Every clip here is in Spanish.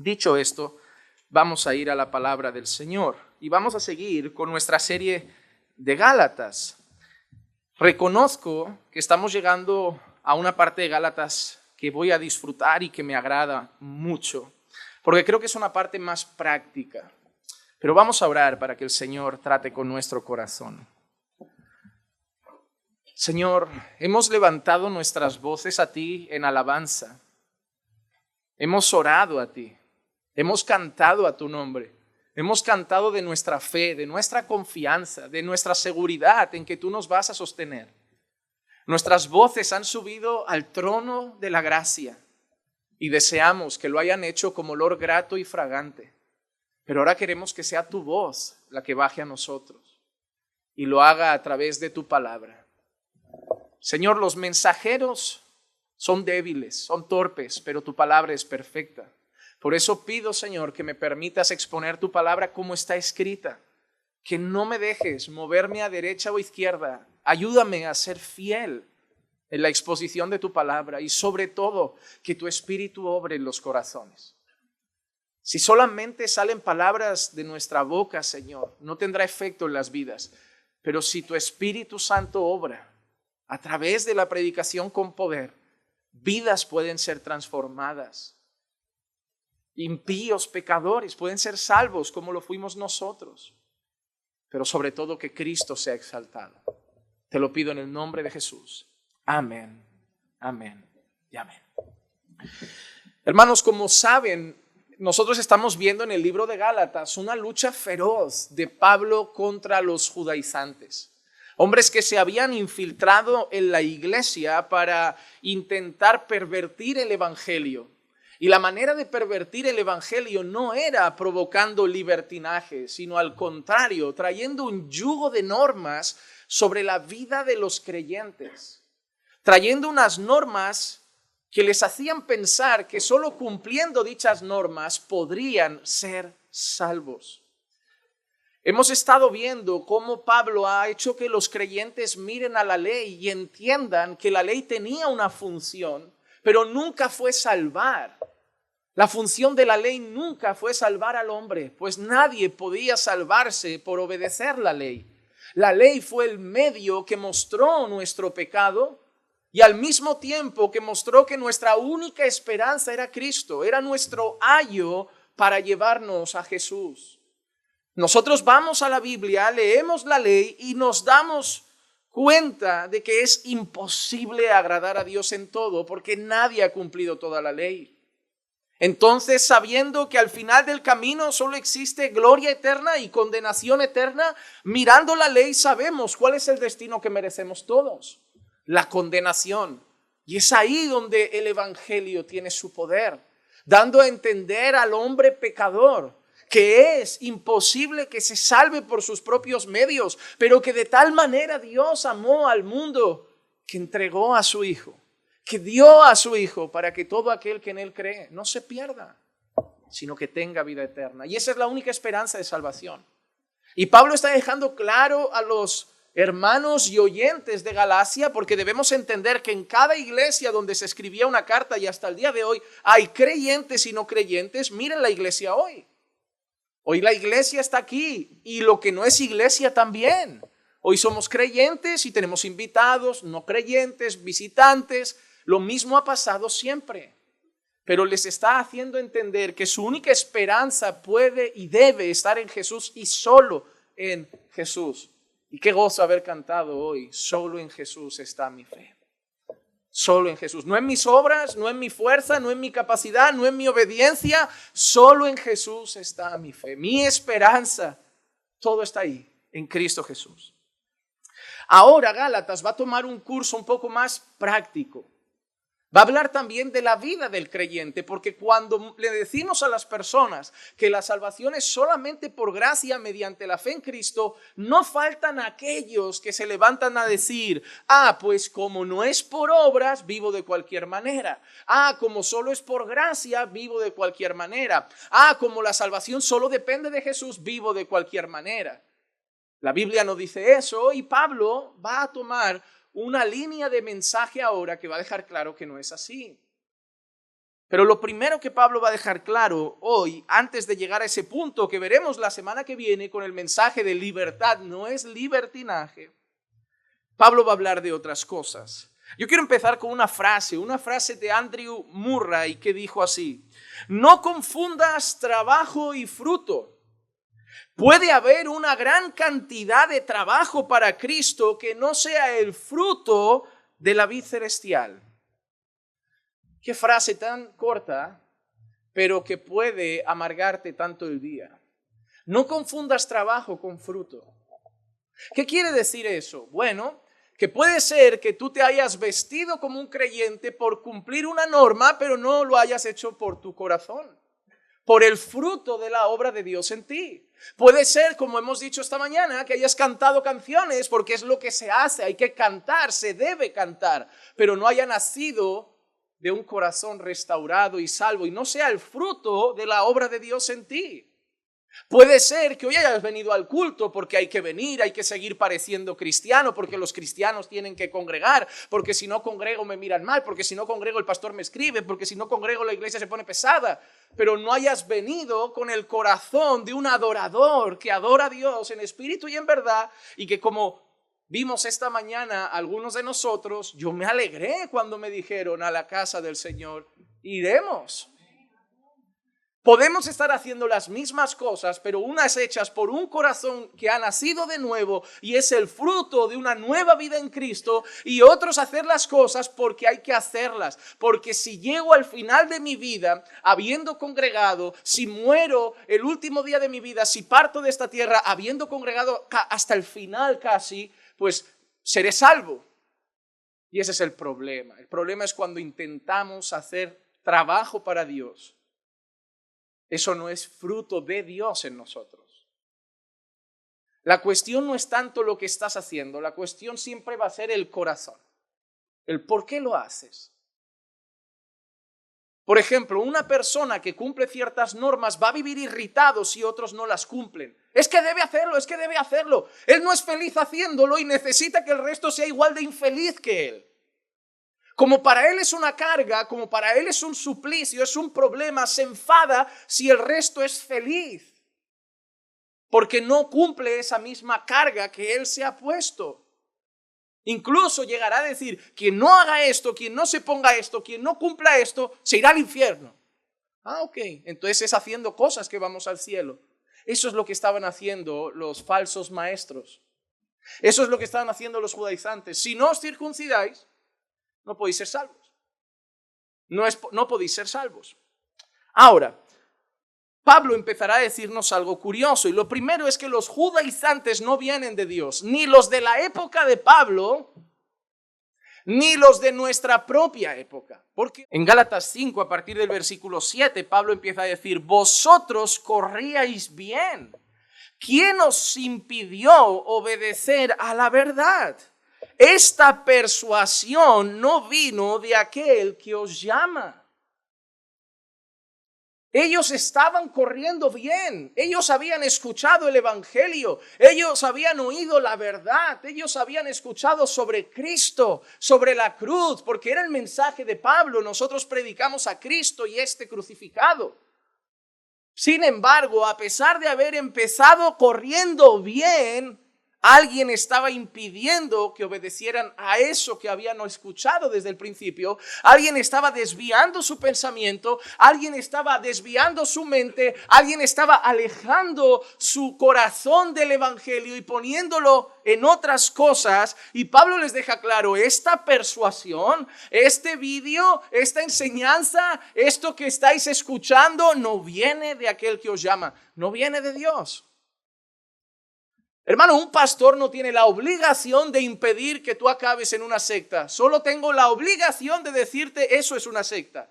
Dicho esto, vamos a ir a la palabra del Señor y vamos a seguir con nuestra serie de Gálatas. Reconozco que estamos llegando a una parte de Gálatas que voy a disfrutar y que me agrada mucho, porque creo que es una parte más práctica. Pero vamos a orar para que el Señor trate con nuestro corazón. Señor, hemos levantado nuestras voces a ti en alabanza. Hemos orado a ti. Hemos cantado a tu nombre. Hemos cantado de nuestra fe, de nuestra confianza, de nuestra seguridad en que tú nos vas a sostener. Nuestras voces han subido al trono de la gracia y deseamos que lo hayan hecho como olor grato y fragante. Pero ahora queremos que sea tu voz la que baje a nosotros y lo haga a través de tu palabra. Señor, los mensajeros son débiles, son torpes, pero tu palabra es perfecta. Por eso pido, Señor, que me permitas exponer tu palabra como está escrita, que no me dejes moverme a derecha o izquierda. Ayúdame a ser fiel en la exposición de tu palabra y sobre todo que tu espíritu obre en los corazones. Si solamente salen palabras de nuestra boca, Señor, no tendrá efecto en las vidas. Pero si tu Espíritu Santo obra a través de la predicación con poder, vidas pueden ser transformadas. Impíos, pecadores pueden ser salvos como lo fuimos nosotros. Pero sobre todo que Cristo sea exaltado. Te lo pido en el nombre de Jesús. Amén, amén y amén. Hermanos, como saben, nosotros estamos viendo en el libro de Gálatas una lucha feroz de Pablo contra los judaizantes. Hombres que se habían infiltrado en la iglesia para intentar pervertir el evangelio. Y la manera de pervertir el evangelio no era provocando libertinaje, sino al contrario, trayendo un yugo de normas sobre la vida de los creyentes. Trayendo unas normas que les hacían pensar que solo cumpliendo dichas normas podrían ser salvos. Hemos estado viendo cómo Pablo ha hecho que los creyentes miren a la ley y entiendan que la ley tenía una función, pero nunca fue salvar. La función de la ley nunca fue salvar al hombre, pues nadie podía salvarse por obedecer la ley. La ley fue el medio que mostró nuestro pecado y al mismo tiempo que mostró que nuestra única esperanza era Cristo, era nuestro ayo para llevarnos a Jesús. Nosotros vamos a la Biblia, leemos la ley y nos damos cuenta de que es imposible agradar a Dios en todo porque nadie ha cumplido toda la ley. Entonces, sabiendo que al final del camino solo existe gloria eterna y condenación eterna, mirando la ley sabemos cuál es el destino que merecemos todos. La condenación. Y es ahí donde el evangelio tiene su poder, dando a entender al hombre pecador que es imposible que se salve por sus propios medios, pero que de tal manera Dios amó al mundo que entregó a su Hijo, que dio a su Hijo para que todo aquel que en Él cree no se pierda, sino que tenga vida eterna. Y esa es la única esperanza de salvación. Y Pablo está dejando claro a los hermanos y oyentes de Galacia, porque debemos entender que en cada iglesia donde se escribía una carta y hasta el día de hoy hay creyentes y no creyentes. Miren la iglesia hoy. Hoy la iglesia está aquí y lo que no es iglesia también. Hoy somos creyentes y tenemos invitados, no creyentes, visitantes. Lo mismo ha pasado siempre. Pero les está haciendo entender que su única esperanza puede y debe estar en Jesús y solo en Jesús. Y qué gozo haber cantado hoy, solo en Jesús está mi fe. Solo en Jesús, no en mis obras, no en mi fuerza, no en mi capacidad, no en mi obediencia, solo en Jesús está mi fe, mi esperanza, todo está ahí, en Cristo Jesús. Ahora Gálatas va a tomar un curso un poco más práctico. Va a hablar también de la vida del creyente, porque cuando le decimos a las personas que la salvación es solamente por gracia mediante la fe en Cristo, no faltan aquellos que se levantan a decir, pues como no es por obras, vivo de cualquier manera. Como solo es por gracia, vivo de cualquier manera. Como la salvación solo depende de Jesús, vivo de cualquier manera. La Biblia no dice eso y Pablo va a tomar una línea de mensaje ahora que va a dejar claro que no es así. Pero lo primero que Pablo va a dejar claro hoy, antes de llegar a ese punto que veremos la semana que viene con el mensaje de libertad, no es libertinaje. Pablo va a hablar de otras cosas. Yo quiero empezar con una frase de Andrew Murray que dijo así: no confundas trabajo y fruto. Puede haber una gran cantidad de trabajo para Cristo que no sea el fruto de la vid celestial. Qué frase tan corta, pero que puede amargarte tanto el día. No confundas trabajo con fruto. ¿Qué quiere decir eso? Bueno, que puede ser que tú te hayas vestido como un creyente por cumplir una norma, pero no lo hayas hecho por tu corazón, por el fruto de la obra de Dios en ti. Puede ser, como hemos dicho esta mañana, que hayas cantado canciones porque es lo que se hace, hay que cantar, se debe cantar, pero no haya nacido de un corazón restaurado y salvo y no sea el fruto de la obra de Dios en ti. Puede ser que hoy hayas venido al culto porque hay que venir, hay que seguir pareciendo cristiano, porque los cristianos tienen que congregar, porque si no congrego me miran mal, porque si no congrego el pastor me escribe, porque si no congrego la iglesia se pone pesada, pero no hayas venido con el corazón de un adorador que adora a Dios en espíritu y en verdad, y que como vimos esta mañana algunos de nosotros, yo me alegré cuando me dijeron: a la casa del Señor iremos. Podemos estar haciendo las mismas cosas, pero unas hechas por un corazón que ha nacido de nuevo y es el fruto de una nueva vida en Cristo, y otros hacer las cosas porque hay que hacerlas. Porque si llego al final de mi vida habiendo congregado, si muero el último día de mi vida, si parto de esta tierra habiendo congregado hasta el final casi, pues seré salvo. Y ese es el problema. El problema es cuando intentamos hacer trabajo para Dios. Eso no es fruto de Dios en nosotros. La cuestión no es tanto lo que estás haciendo, la cuestión siempre va a ser el corazón, el por qué lo haces. Por ejemplo, una persona que cumple ciertas normas va a vivir irritado si otros no las cumplen. Es que debe hacerlo, es que debe hacerlo. Él no es feliz haciéndolo y necesita que el resto sea igual de infeliz que él. Como para él es una carga, como para él es un suplicio, es un problema, se enfada si el resto es feliz, porque no cumple esa misma carga que él se ha puesto. Incluso llegará a decir: quien no haga esto, quien no se ponga esto, quien no cumpla esto, se irá al infierno. Ok, entonces es haciendo cosas que vamos al cielo. Eso es lo que estaban haciendo los falsos maestros. Eso es lo que estaban haciendo los judaizantes. Si no os circuncidáis, no podéis ser salvos. No podéis ser salvos. Ahora, Pablo empezará a decirnos algo curioso. Y lo primero es que los judaizantes no vienen de Dios. Ni los de la época de Pablo, ni los de nuestra propia época. Porque en Gálatas 5, a partir del versículo 7, Pablo empieza a decir: vosotros corríais bien. ¿Quién os impidió obedecer a la verdad? Esta persuasión no vino de aquel que os llama. Ellos estaban corriendo bien, ellos habían escuchado el evangelio, ellos habían oído la verdad, ellos habían escuchado sobre Cristo, sobre la cruz, porque era el mensaje de Pablo: nosotros predicamos a Cristo y este crucificado. Sin embargo, a pesar de haber empezado corriendo bien, alguien estaba impidiendo que obedecieran a eso que habían escuchado desde el principio. Alguien estaba desviando su pensamiento, alguien estaba desviando su mente, alguien estaba alejando su corazón del evangelio y poniéndolo en otras cosas. Y Pablo les deja claro: esta persuasión, este vídeo, esta enseñanza, esto que estáis escuchando no viene de aquel que os llama, no viene de Dios. Hermano, un pastor no tiene la obligación de impedir que tú acabes en una secta. Solo tengo la obligación de decirte: eso es una secta.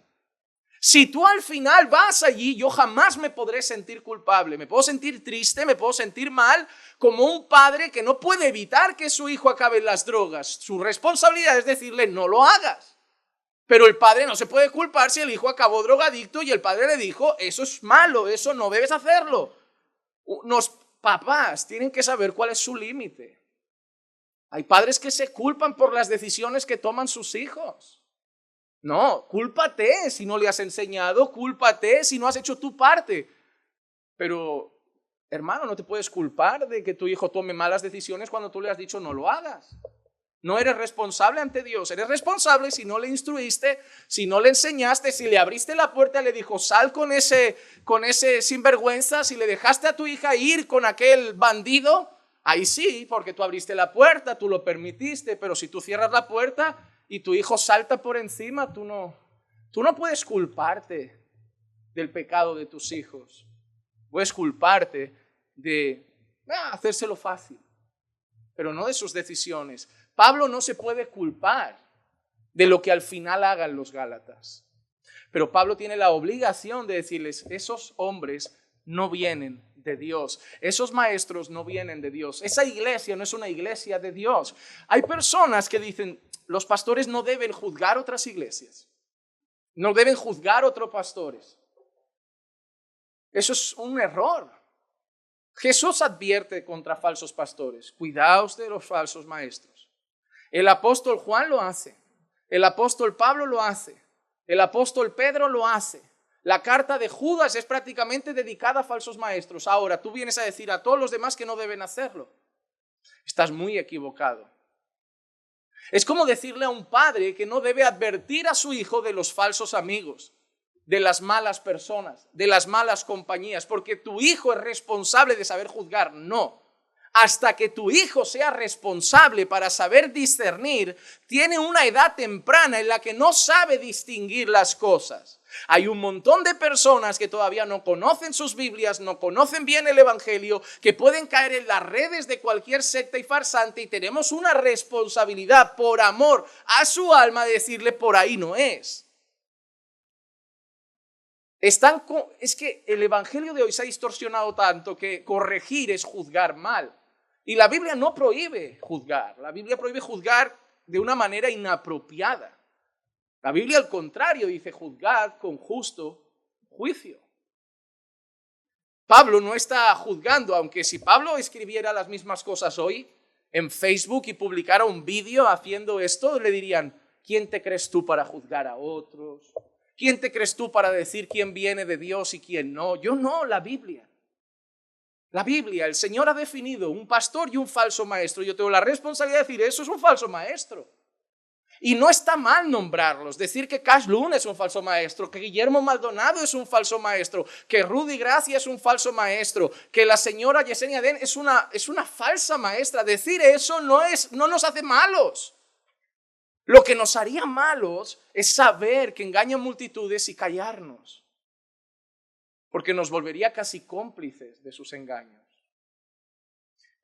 Si tú al final vas allí, yo jamás me podré sentir culpable. Me puedo sentir triste, me puedo sentir mal, como un padre que no puede evitar que su hijo acabe en las drogas. Su responsabilidad es decirle: no lo hagas. Pero el padre no se puede culpar si el hijo acabó drogadicto y el padre le dijo: eso es malo, eso no debes hacerlo. Papás tienen que saber cuál es su límite. Hay padres que se culpan por las decisiones que toman sus hijos. No, cúlpate si no le has enseñado, cúlpate si no has hecho tu parte. Pero, hermano, no te puedes culpar de que tu hijo tome malas decisiones cuando tú le has dicho no lo hagas. No eres responsable ante Dios, eres responsable si no le instruiste, si no le enseñaste, si le abriste la puerta y le dijo sal con ese sinvergüenza, si le dejaste a tu hija ir con aquel bandido, ahí sí, porque tú abriste la puerta, tú lo permitiste, pero si tú cierras la puerta y tu hijo salta por encima, tú no puedes culparte del pecado de tus hijos. Puedes culparte de hacérselo fácil, pero no de sus decisiones. Pablo no se puede culpar de lo que al final hagan los Gálatas, pero Pablo tiene la obligación de decirles, esos hombres no vienen de Dios, esos maestros no vienen de Dios, esa iglesia no es una iglesia de Dios. Hay personas que dicen, los pastores no deben juzgar otras iglesias, no deben juzgar otros pastores. Eso es un error. Jesús advierte contra falsos pastores, cuidaos de los falsos maestros. El apóstol Juan lo hace, el apóstol Pablo lo hace, el apóstol Pedro lo hace. La carta de Judas es prácticamente dedicada a falsos maestros. Ahora, tú vienes a decir a todos los demás que no deben hacerlo. Estás muy equivocado. Es como decirle a un padre que no debe advertir a su hijo de los falsos amigos, de las malas personas, de las malas compañías, porque tu hijo es responsable de saber juzgar. No. Hasta que tu hijo sea responsable para saber discernir, tiene una edad temprana en la que no sabe distinguir las cosas. Hay un montón de personas que todavía no conocen sus Biblias, no conocen bien el Evangelio, que pueden caer en las redes de cualquier secta y farsante, y tenemos una responsabilidad por amor a su alma de decirle por ahí no es. Es que el Evangelio de hoy se ha distorsionado tanto que corregir es juzgar mal. Y la Biblia no prohíbe juzgar, la Biblia prohíbe juzgar de una manera inapropiada. La Biblia al contrario dice juzgar con justo juicio. Pablo no está juzgando, aunque si Pablo escribiera las mismas cosas hoy en Facebook y publicara un vídeo haciendo esto, le dirían, ¿quién te crees tú para juzgar a otros? ¿Quién te crees tú para decir quién viene de Dios y quién no? Yo no, la Biblia. La Biblia, el Señor ha definido un pastor y un falso maestro. Yo tengo la responsabilidad de decir, eso es un falso maestro. Y no está mal nombrarlos, decir que Cash Luna es un falso maestro, que Guillermo Maldonado es un falso maestro, que Rudy Gracia es un falso maestro, que la señora Yesenia Den es una falsa maestra. Decir eso no nos hace malos. Lo que nos haría malos es saber que engañan multitudes y callarnos, porque nos volvería casi cómplices de sus engaños.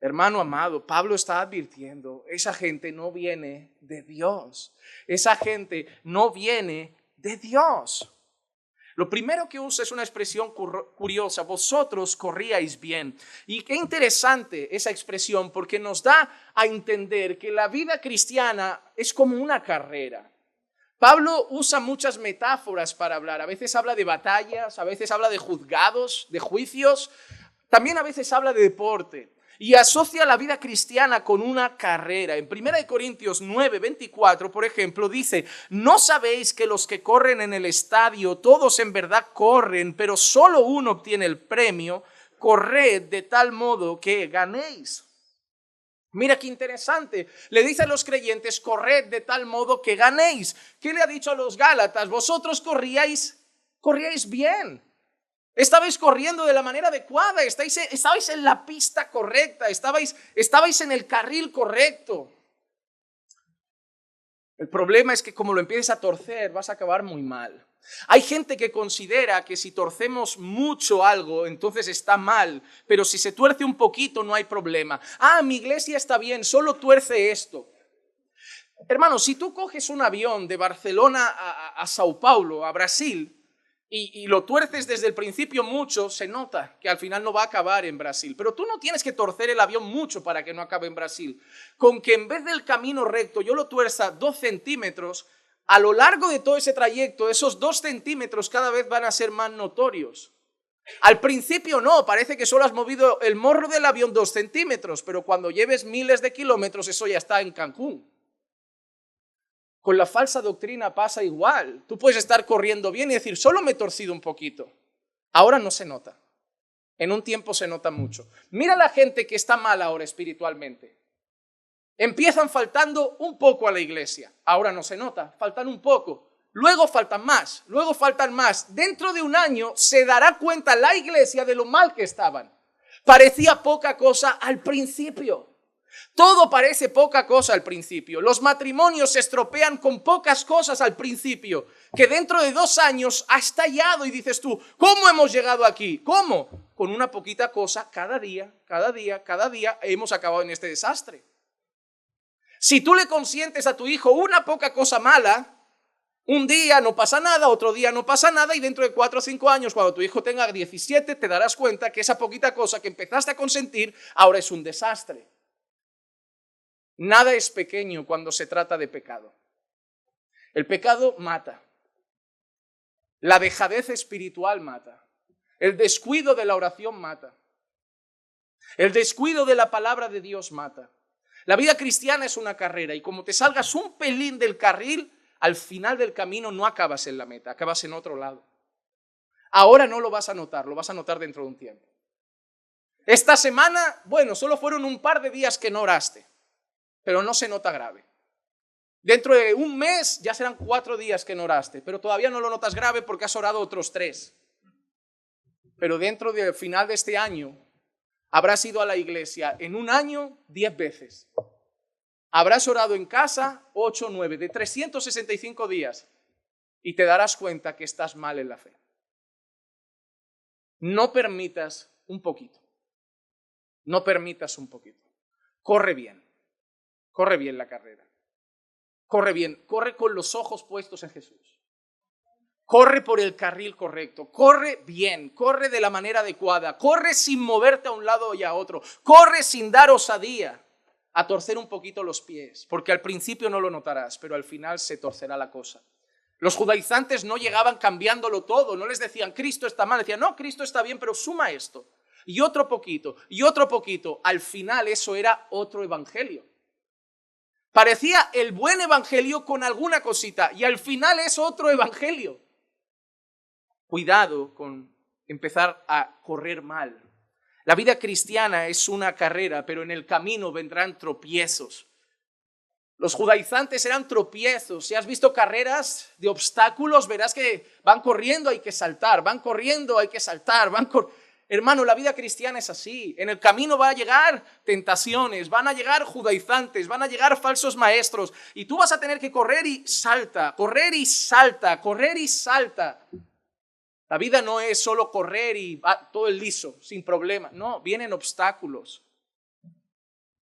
Hermano amado, Pablo está advirtiendo, esa gente no viene de Dios. Esa gente no viene de Dios. Lo primero que usa es una expresión curiosa, vosotros corríais bien. Y qué interesante esa expresión, porque nos da a entender que la vida cristiana es como una carrera. Pablo usa muchas metáforas para hablar. A veces habla de batallas, a veces habla de juzgados, de juicios. También a veces habla de deporte. Y asocia la vida cristiana con una carrera. En 1 Corintios 9:24, por ejemplo, dice, ¿no sabéis que los que corren en el estadio, todos en verdad corren, pero solo uno obtiene el premio? Corred de tal modo que ganéis. Mira qué interesante, le dice a los creyentes, corred de tal modo que ganéis. ¿Qué le ha dicho a los Gálatas? Vosotros corríais bien. Estabais corriendo de la manera adecuada, estabais en la pista correcta, estabais en el carril correcto. El problema es que como lo empieces a torcer, vas a acabar muy mal. Hay gente que considera que si torcemos mucho algo, entonces está mal, pero si se tuerce un poquito no hay problema. Mi iglesia está bien, solo tuerce esto. Hermano, si tú coges un avión de Barcelona a Sao Paulo, a Brasil, y lo tuerces desde el principio mucho, se nota que al final no va a acabar en Brasil. Pero tú no tienes que torcer el avión mucho para que no acabe en Brasil. Con que en vez del camino recto yo lo tuerza 2 centímetros, a lo largo de todo ese trayecto, esos 2 centímetros cada vez van a ser más notorios. Al principio no, parece que solo has movido el morro del avión 2 centímetros, pero cuando lleves miles de kilómetros eso ya está en Cancún. Con la falsa doctrina pasa igual. Tú puedes estar corriendo bien y decir, solo me he torcido un poquito. Ahora no se nota. En un tiempo se nota mucho. Mira la gente que está mal ahora espiritualmente. Empiezan faltando un poco a la iglesia. Ahora no se nota, faltan un poco. Luego faltan más, luego faltan más. Dentro de un año se dará cuenta la iglesia de lo mal que estaban. Parecía poca cosa al principio. Todo parece poca cosa al principio. Los matrimonios se estropean con pocas cosas al principio, que dentro de 2 años ha estallado y dices tú, ¿cómo hemos llegado aquí? ¿Cómo? Con una poquita cosa, cada día, hemos acabado en este desastre. Si tú le consientes a tu hijo una poca cosa mala, un día no pasa nada, otro día no pasa nada y dentro de 4 o 5 años, cuando tu hijo tenga 17, te darás cuenta que esa poquita cosa que empezaste a consentir ahora es un desastre. Nada es pequeño cuando se trata de pecado. El pecado mata. La dejadez espiritual mata. El descuido de la oración mata. El descuido de la palabra de Dios mata. La vida cristiana es una carrera y como te salgas un pelín del carril, al final del camino no acabas en la meta, acabas en otro lado. Ahora no lo vas a notar, lo vas a notar dentro de un tiempo. Esta semana, solo fueron un par de días que no oraste, pero no se nota grave. Dentro de un mes ya serán 4 días que no oraste, pero todavía no lo notas grave porque has orado otros 3. Pero dentro del final de este año, habrás ido a la iglesia en un año 10 veces. Habrás orado en casa 8 o 9, de 365 días, y te darás cuenta que estás mal en la fe. No permitas un poquito. No permitas un poquito. Corre bien la carrera. Corre bien, corre con los ojos puestos en Jesús. Corre por el carril correcto, corre bien, corre de la manera adecuada, corre sin moverte a un lado y a otro, corre sin dar osadía a torcer un poquito los pies, porque al principio no lo notarás, pero al final se torcerá la cosa. Los judaizantes no llegaban cambiándolo todo, no les decían Cristo está mal, decían no, Cristo está bien, pero suma esto, y otro poquito, al final eso era otro evangelio. Parecía el buen evangelio con alguna cosita, y al final es otro evangelio. Cuidado con empezar a correr mal. La vida cristiana es una carrera, pero en el camino vendrán tropiezos. Los judaizantes eran tropiezos. Si has visto carreras de obstáculos, verás que van corriendo, hay que saltar, van corriendo, hay que saltar, Hermano, la vida cristiana es así. En el camino van a llegar tentaciones, van a llegar judaizantes, van a llegar falsos maestros, y tú vas a tener que correr y salta, correr y salta, correr y salta. La vida no es solo correr y todo es liso, sin problema. No, vienen obstáculos.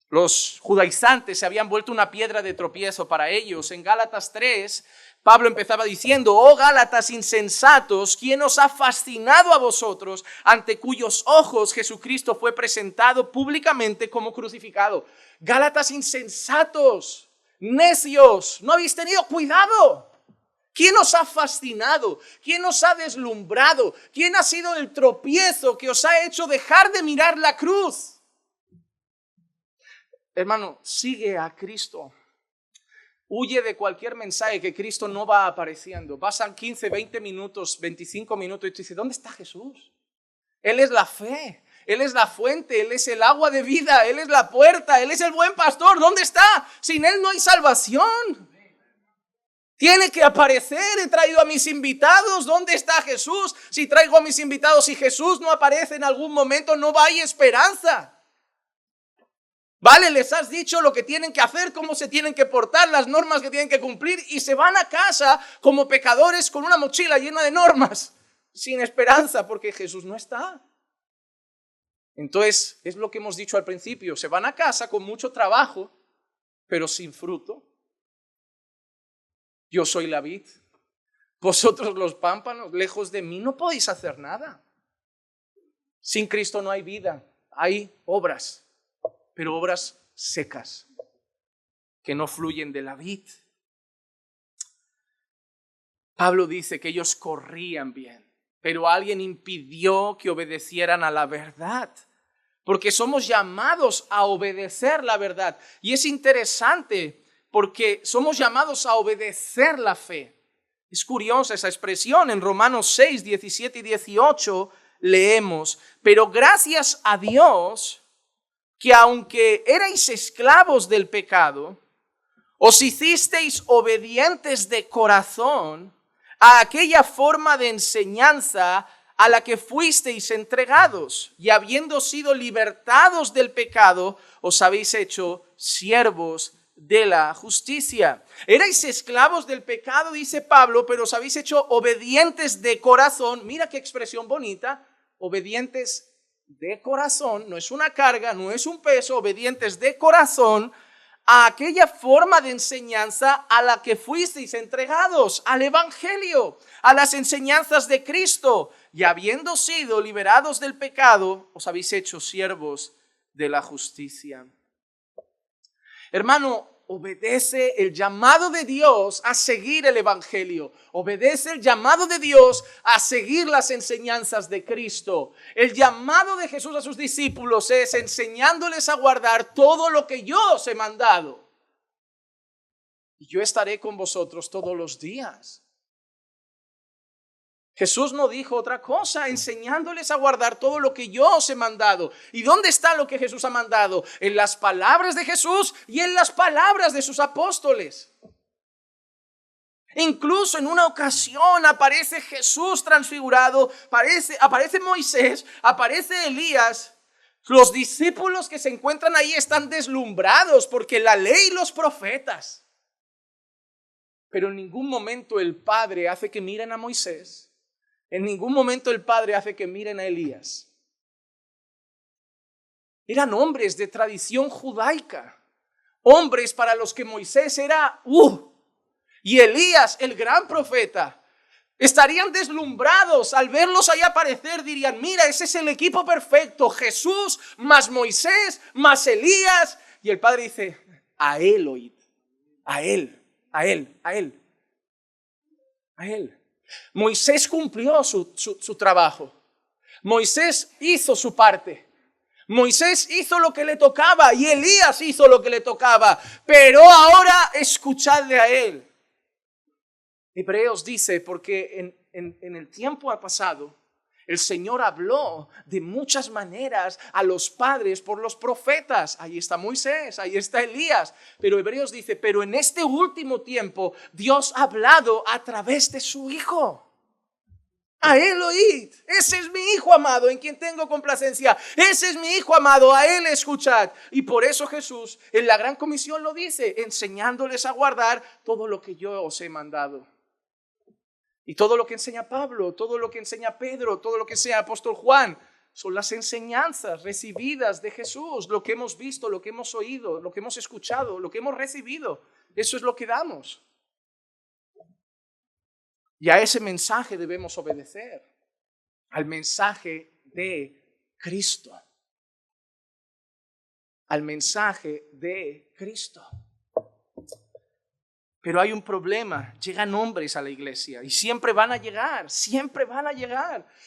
Los judaizantes se habían vuelto una piedra de tropiezo para ellos. En Gálatas 3, Pablo empezaba diciendo, oh Gálatas insensatos, ¿quién os ha fascinado a vosotros, ante cuyos ojos Jesucristo fue presentado públicamente como crucificado? Gálatas insensatos, necios, ¿no habéis tenido cuidado? ¿Quién os ha fascinado? ¿Quién os ha deslumbrado? ¿Quién ha sido el tropiezo que os ha hecho dejar de mirar la cruz? Hermano, sigue a Cristo. Huye de cualquier mensaje que Cristo no va apareciendo. Pasan 15, 20 minutos, 25 minutos y tú dices, ¿dónde está Jesús? Él es la fe, Él es la fuente, Él es el agua de vida, Él es la puerta, Él es el buen pastor. ¿Dónde está? Sin Él no hay salvación. Tiene que aparecer. He traído a mis invitados. ¿Dónde está Jesús? Si traigo a mis invitados y Jesús no aparece en algún momento, no hay esperanza. Vale, les has dicho lo que tienen que hacer, cómo se tienen que portar, las normas que tienen que cumplir, y se van a casa como pecadores con una mochila llena de normas, sin esperanza, porque Jesús no está. Entonces, es lo que hemos dicho al principio, se van a casa con mucho trabajo, pero sin fruto. Yo soy la vid, vosotros los pámpanos, lejos de mí no podéis hacer nada. Sin Cristo no hay vida, hay obras, pero obras secas, que no fluyen de la vid. Pablo dice que ellos corrían bien, pero alguien impidió que obedecieran a la verdad, porque somos llamados a obedecer la verdad. Y es interesante porque somos llamados a obedecer la fe. Es curiosa esa expresión. En Romanos 6, 17 y 18 leemos: pero gracias a Dios que aunque erais esclavos del pecado, os hicisteis obedientes de corazón a aquella forma de enseñanza a la que fuisteis entregados, y habiendo sido libertados del pecado, os habéis hecho siervos de la justicia. Erais esclavos del pecado, dice Pablo, pero os habéis hecho obedientes de corazón. Mira qué expresión bonita, obedientes de corazón. No es una carga, no es un peso, obedientes de corazón a aquella forma de enseñanza a la que fuisteis entregados, al Evangelio, a las enseñanzas de Cristo, y habiendo sido liberados del pecado, os habéis hecho siervos de la justicia. Hermano, obedece el llamado de Dios a seguir el Evangelio. Obedece el llamado de Dios a seguir las enseñanzas de Cristo. El llamado de Jesús a sus discípulos es enseñándoles a guardar todo lo que yo os he mandado. Y yo estaré con vosotros todos los días. Jesús no dijo otra cosa, enseñándoles a guardar todo lo que yo os he mandado. ¿Y dónde está lo que Jesús ha mandado? En las palabras de Jesús y en las palabras de sus apóstoles. Incluso en una ocasión aparece Jesús transfigurado, aparece Moisés, aparece Elías. Los discípulos que se encuentran ahí están deslumbrados porque la ley y los profetas. Pero en ningún momento el Padre hace que miren a Moisés. En ningún momento el Padre hace que miren a Elías. Eran hombres de tradición judaica, hombres para los que Moisés era y Elías, el gran profeta. Estarían deslumbrados al verlos ahí aparecer, dirían: mira, ese es el equipo perfecto, Jesús más Moisés más Elías. Y el Padre dice: a él oíd, a él. Moisés cumplió su trabajo. Moisés hizo su parte. Moisés hizo lo que le tocaba y Elías hizo lo que le tocaba. Pero ahora escuchadle a él. Hebreos dice, porque en el tiempo pasado el Señor habló de muchas maneras a los padres por los profetas. Ahí está Moisés, ahí está Elías. Pero Hebreos dice, pero en este último tiempo Dios ha hablado a través de su Hijo. A él oíd. Ese es mi Hijo amado en quien tengo complacencia. Ese es mi Hijo amado, a él escuchad. Y por eso Jesús en la gran comisión lo dice, enseñándoles a guardar todo lo que yo os he mandado. Y todo lo que enseña Pablo, todo lo que enseña Pedro, todo lo que enseña el apóstol Juan, son las enseñanzas recibidas de Jesús, lo que hemos visto, lo que hemos oído, lo que hemos escuchado, lo que hemos recibido. Eso es lo que damos. Y a ese mensaje debemos obedecer, al mensaje de Cristo. Al mensaje de Cristo. Pero hay un problema, llegan hombres a la iglesia y siempre van a llegar.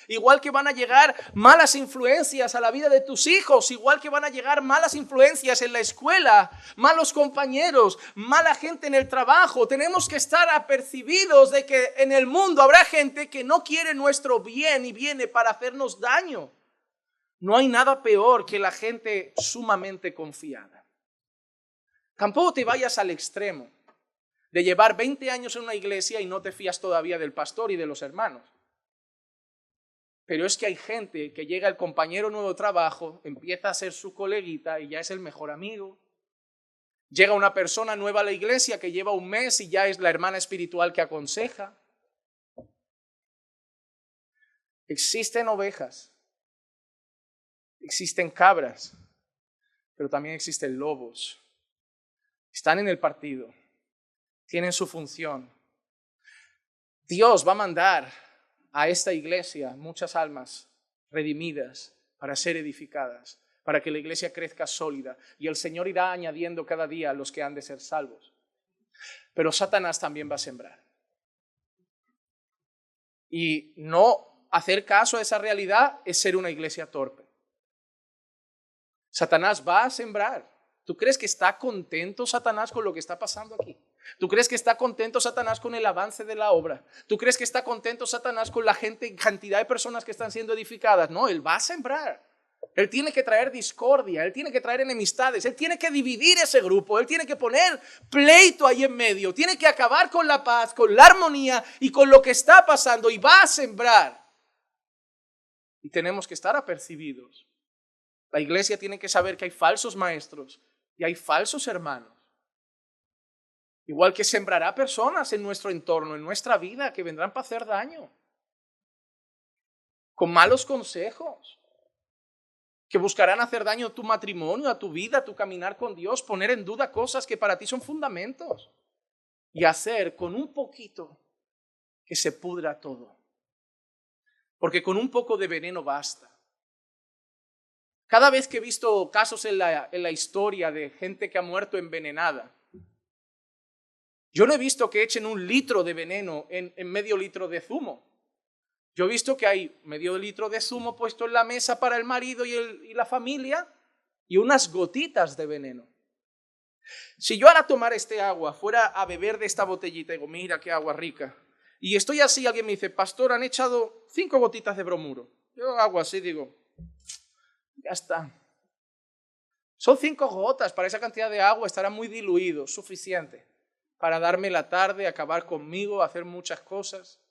Igual que van a llegar malas influencias a la vida de tus hijos, igual que van a llegar malas influencias en la escuela, malos compañeros, mala gente en el trabajo. Tenemos que estar apercibidos de que en el mundo habrá gente que no quiere nuestro bien y viene para hacernos daño. No hay nada peor que la gente sumamente confiada. Tampoco te vayas al extremo de llevar 20 años en una iglesia y no te fías todavía del pastor y de los hermanos. Pero es que hay gente que llega el compañero nuevo de trabajo, empieza a ser su coleguita y ya es el mejor amigo. Llega una persona nueva a la iglesia que lleva un mes y ya es la hermana espiritual que aconseja. Existen ovejas, existen cabras, pero también existen lobos. Están en el partido. Tienen su función. Dios va a mandar a esta iglesia muchas almas redimidas para ser edificadas, para que la iglesia crezca sólida. Y el Señor irá añadiendo cada día a los que han de ser salvos. Pero Satanás también va a sembrar. Y no hacer caso a esa realidad es ser una iglesia torpe. Satanás va a sembrar. ¿Tú crees que está contento Satanás con lo que está pasando aquí? ¿Tú crees que está contento Satanás con el avance de la obra? ¿Tú crees que está contento Satanás con la cantidad de personas que están siendo edificadas? No, él va a sembrar. Él tiene que traer discordia, él tiene que traer enemistades, él tiene que dividir ese grupo, él tiene que poner pleito ahí en medio, tiene que acabar con la paz, con la armonía y con lo que está pasando y va a sembrar. Y tenemos que estar apercibidos. La iglesia tiene que saber que hay falsos maestros y hay falsos hermanos. Igual que sembrará personas en nuestro entorno, en nuestra vida, que vendrán para hacer daño. Con malos consejos. Que buscarán hacer daño a tu matrimonio, a tu vida, a tu caminar con Dios, poner en duda cosas que para ti son fundamentos. Y hacer con un poquito que se pudra todo. Porque con un poco de veneno basta. Cada vez que he visto casos en la historia de gente que ha muerto envenenada, yo no he visto que echen 1 litro de veneno en medio litro de zumo. Yo he visto que hay medio litro de zumo puesto en la mesa para el marido y la familia y unas gotitas de veneno. Si yo ahora tomara este agua, fuera a beber de esta botellita y digo, mira qué agua rica, y estoy así, alguien me dice, pastor, han echado 5 gotitas de bromuro. Yo hago así, digo, ya está. Son 5 gotas, para esa cantidad de agua estará muy diluido, suficiente para darme la tarde, acabar conmigo, hacer muchas cosas.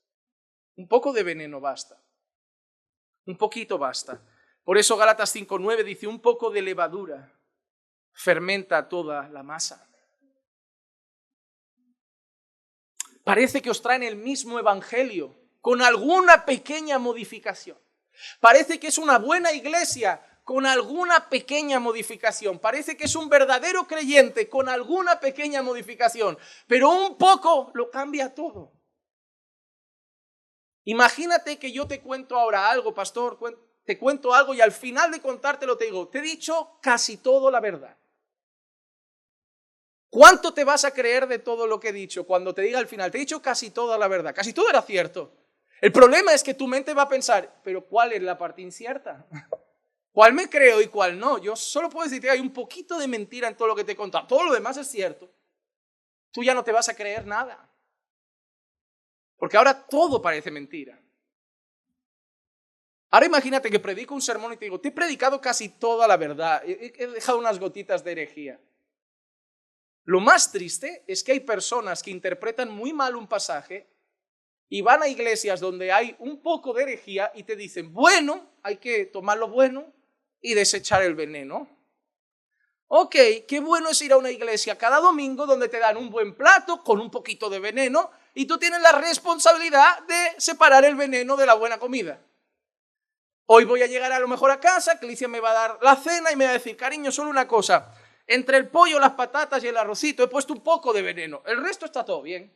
Un poco de veneno basta. Un poquito basta. Por eso Gálatas 5:9 dice, un poco de levadura fermenta toda la masa. Parece que os traen el mismo evangelio, con alguna pequeña modificación. Parece que es una buena iglesia, con alguna pequeña modificación. Parece que es un verdadero creyente, con alguna pequeña modificación. Pero un poco lo cambia todo. Imagínate que yo te cuento ahora algo, pastor, te cuento algo y al final de contártelo te digo, te he dicho casi todo la verdad. ¿Cuánto te vas a creer de todo lo que he dicho cuando te diga al final? Te he dicho casi toda la verdad, casi todo era cierto. El problema es que tu mente va a pensar, pero ¿cuál es la parte incierta? ¿Cuál me creo y cuál no? Yo solo puedo decirte que hay un poquito de mentira en todo lo que te he contado. Todo lo demás es cierto. Tú ya no te vas a creer nada. Porque ahora todo parece mentira. Ahora imagínate que predico un sermón y te digo, te he predicado casi toda la verdad, he dejado unas gotitas de herejía. Lo más triste es que hay personas que interpretan muy mal un pasaje y van a iglesias donde hay un poco de herejía y te dicen, bueno, hay que tomar lo bueno y desechar el veneno. Ok, qué bueno es ir a una iglesia cada domingo donde te dan un buen plato con un poquito de veneno y tú tienes la responsabilidad de separar el veneno de la buena comida. Hoy voy a llegar a lo mejor a casa, Clicia me va a dar la cena y me va a decir, cariño, solo una cosa, entre el pollo, las patatas y el arrocito he puesto un poco de veneno, el resto está todo bien.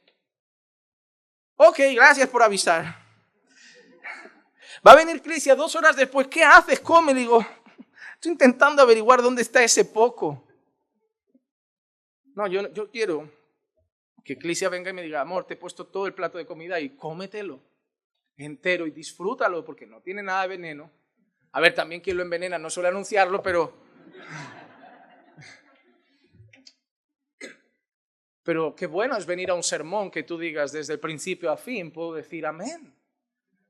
Ok, gracias por avisar. Va a venir Clicia 2 horas después, ¿qué haces? Come, digo, estoy intentando averiguar dónde está ese poco. No, yo quiero que Clicia venga y me diga, amor, te he puesto todo el plato de comida y cómetelo entero y disfrútalo porque no tiene nada de veneno. A ver, también quien lo envenena no suele anunciarlo, pero qué bueno es venir a un sermón que tú digas desde el principio a fin, puedo decir amén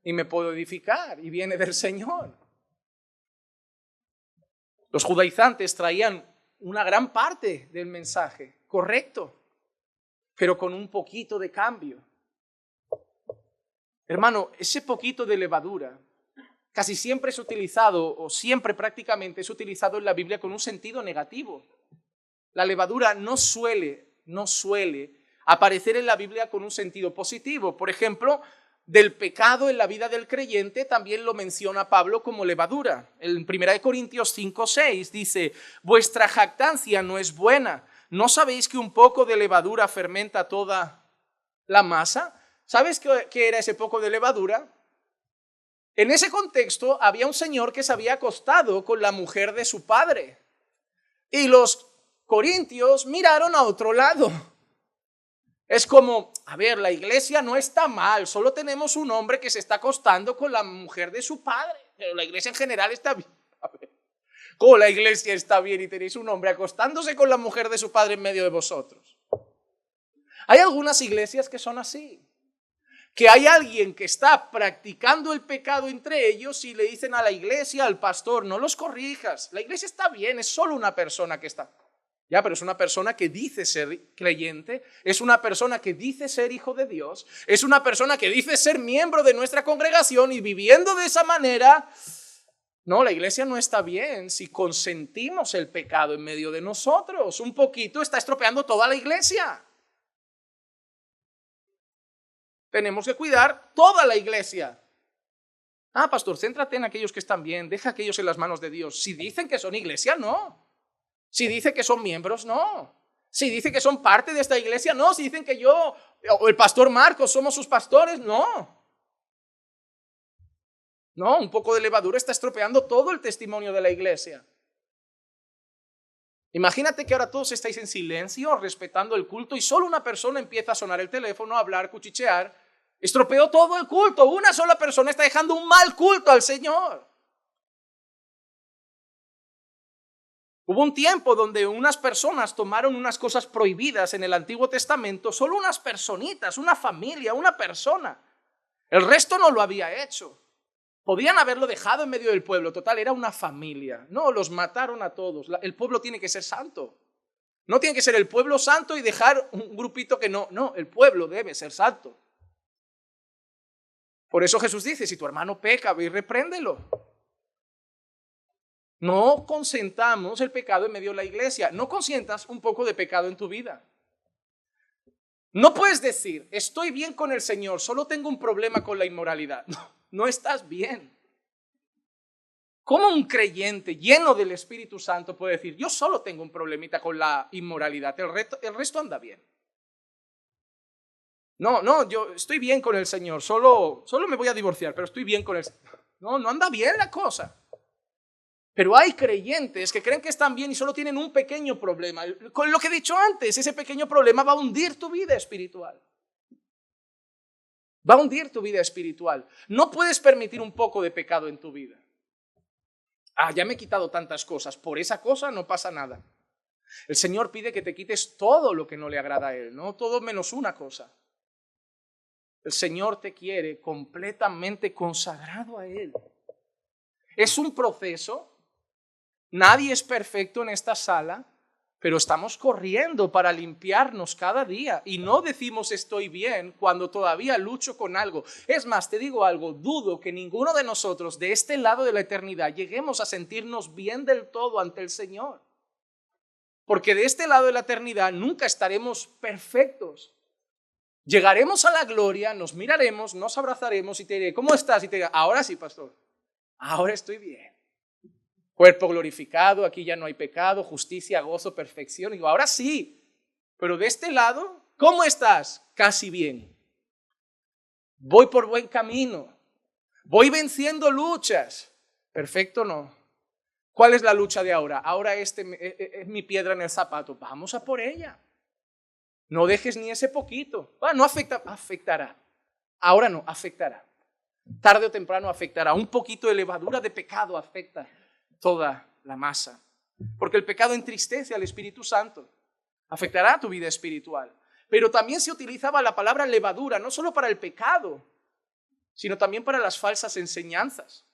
y me puedo edificar y viene del Señor. Los judaizantes traían una gran parte del mensaje, correcto, pero con un poquito de cambio. Hermano, ese poquito de levadura casi siempre es utilizado, o siempre prácticamente es utilizado en la Biblia con un sentido negativo. La levadura no suele aparecer en la Biblia con un sentido positivo. Por ejemplo, del pecado en la vida del creyente también lo menciona Pablo como levadura. En 1 Corintios 5:6 dice, vuestra jactancia no es buena. ¿No sabéis que un poco de levadura fermenta toda la masa? ¿Sabes qué era ese poco de levadura? En ese contexto había un señor que se había acostado con la mujer de su padre. Y los corintios miraron a otro lado. Es como, a ver, la iglesia no está mal, solo tenemos un hombre que se está acostando con la mujer de su padre, pero la iglesia en general está bien. A ver, Oh, la iglesia está bien y tenéis un hombre acostándose con la mujer de su padre en medio de vosotros. Hay algunas iglesias que son así. Que hay alguien que está practicando el pecado entre ellos y le dicen a la iglesia, al pastor, no los corrijas. La iglesia está bien, es solo una persona que está. Ya, pero es una persona que dice ser creyente, es una persona que dice ser hijo de Dios, es una persona que dice ser miembro de nuestra congregación y viviendo de esa manera. No, la iglesia no está bien si consentimos el pecado en medio de nosotros. Un poquito está estropeando toda la iglesia. Tenemos que cuidar toda la iglesia. Ah, pastor, céntrate en aquellos que están bien, deja a aquellos en las manos de Dios. Si dicen que son iglesia, no. Si dice que son miembros, no. Si dice que son parte de esta iglesia, no. Si dicen que yo o el pastor Marcos somos sus pastores, no. No, un poco de levadura está estropeando todo el testimonio de la iglesia. Imagínate que ahora todos estáis en silencio, respetando el culto, y solo una persona empieza a sonar el teléfono, a hablar, cuchichear. Estropeó todo el culto. Una sola persona está dejando un mal culto al Señor. Hubo un tiempo donde unas personas tomaron unas cosas prohibidas en el Antiguo Testamento, solo unas personitas, una familia, una persona. El resto no lo había hecho. Podían haberlo dejado en medio del pueblo, total, era una familia. No, los mataron a todos. El pueblo tiene que ser santo. No tiene que ser el pueblo santo y dejar un grupito que no. No, el pueblo debe ser santo. Por eso Jesús dice, si tu hermano peca, ve y repréndelo. No consentamos el pecado en medio de la iglesia. No consientas un poco de pecado en tu vida. No puedes decir, estoy bien con el Señor, solo tengo un problema con la inmoralidad. No estás bien. ¿Cómo un creyente lleno del Espíritu Santo puede decir, yo solo tengo un problemita con la inmoralidad, el resto anda bien? No, yo estoy bien con el Señor, solo me voy a divorciar, pero estoy bien con el Señor. No anda bien la cosa. Pero hay creyentes que creen que están bien y solo tienen un pequeño problema. Con lo que he dicho antes, ese pequeño problema va a hundir tu vida espiritual. Va a hundir tu vida espiritual. No puedes permitir un poco de pecado en tu vida. Ah, ya me he quitado tantas cosas, por esa cosa no pasa nada. El Señor pide que te quites todo lo que no le agrada a Él, no todo menos una cosa. El Señor te quiere completamente consagrado a Él. Es un proceso. Nadie es perfecto en esta sala, pero estamos corriendo para limpiarnos cada día y no decimos estoy bien cuando todavía lucho con algo. Es más, te digo algo, dudo que ninguno de nosotros de este lado de la eternidad lleguemos a sentirnos bien del todo ante el Señor. Porque de este lado de la eternidad nunca estaremos perfectos. Llegaremos a la gloria, nos miraremos, nos abrazaremos y te diré, ¿cómo estás? Y te diré, ahora sí, pastor, ahora estoy bien. Cuerpo glorificado, aquí ya no hay pecado, justicia, gozo, perfección. Y digo, ahora sí, pero de este lado, ¿cómo estás? Casi bien. Voy por buen camino. Voy venciendo luchas. Perfecto, no. ¿Cuál es la lucha de ahora? Ahora es mi piedra en el zapato. Vamos a por ella. No dejes ni ese poquito. No afectará. Ahora no, afectará. Tarde o temprano afectará. Un poquito de levadura de pecado afecta toda la masa. Porque el pecado entristece al Espíritu Santo. Afectará tu vida espiritual. Pero también se utilizaba la palabra levadura, no solo para el pecado, sino también para las falsas enseñanzas.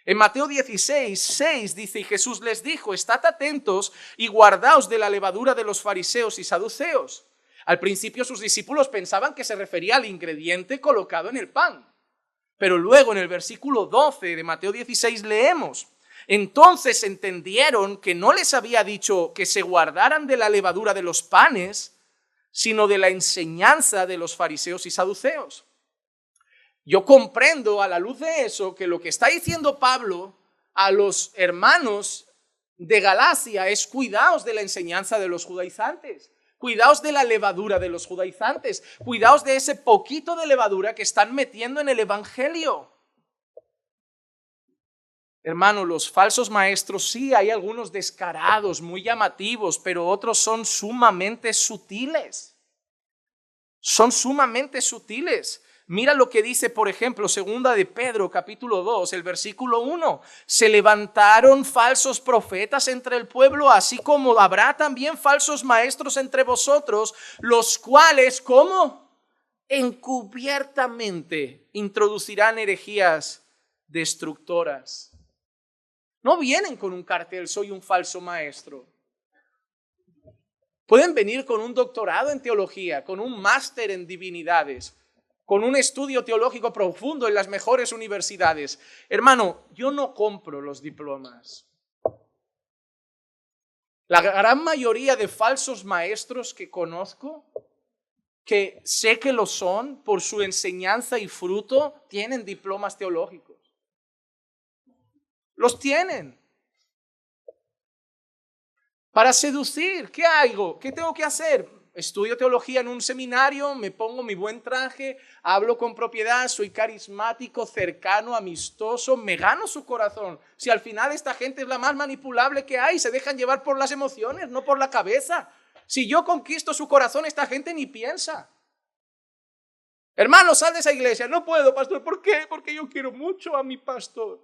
En Mateo 16:6 dice, y Jesús les dijo, estad atentos y guardaos de la levadura de los fariseos y saduceos. Al principio sus discípulos pensaban que se refería al ingrediente colocado en el pan. Pero luego en el versículo 12 de Mateo 16 leemos, entonces entendieron que no les había dicho que se guardaran de la levadura de los panes, sino de la enseñanza de los fariseos y saduceos. Yo comprendo a la luz de eso que lo que está diciendo Pablo a los hermanos de Galacia es cuidaos de la enseñanza de los judaizantes, cuidaos de la levadura de los judaizantes, cuidaos de ese poquito de levadura que están metiendo en el evangelio. Hermano, los falsos maestros, sí, hay algunos descarados, muy llamativos, pero otros son sumamente sutiles. Son sumamente sutiles. Mira lo que dice, por ejemplo, segunda de Pedro, capítulo 2, el versículo 1. Se levantaron falsos profetas entre el pueblo, así como habrá también falsos maestros entre vosotros, los cuales, ¿cómo? Encubiertamente introducirán herejías destructoras. No vienen con un cartel, soy un falso maestro. Pueden venir con un doctorado en teología, con un máster en divinidades, con un estudio teológico profundo en las mejores universidades. Hermano, yo no compro los diplomas. La gran mayoría de falsos maestros que conozco, que sé que lo son por su enseñanza y fruto, tienen diplomas teológicos. Los tienen. Para seducir, ¿qué hago? ¿Qué tengo que hacer? Estudio teología en un seminario, me pongo mi buen traje, hablo con propiedad, soy carismático, cercano, amistoso, me gano su corazón. Si al final esta gente es la más manipulable que hay, se dejan llevar por las emociones, no por la cabeza. Si yo conquisto su corazón, esta gente ni piensa. Hermano, sal de esa iglesia. No puedo, pastor. ¿Por qué? Porque yo quiero mucho a mi pastor.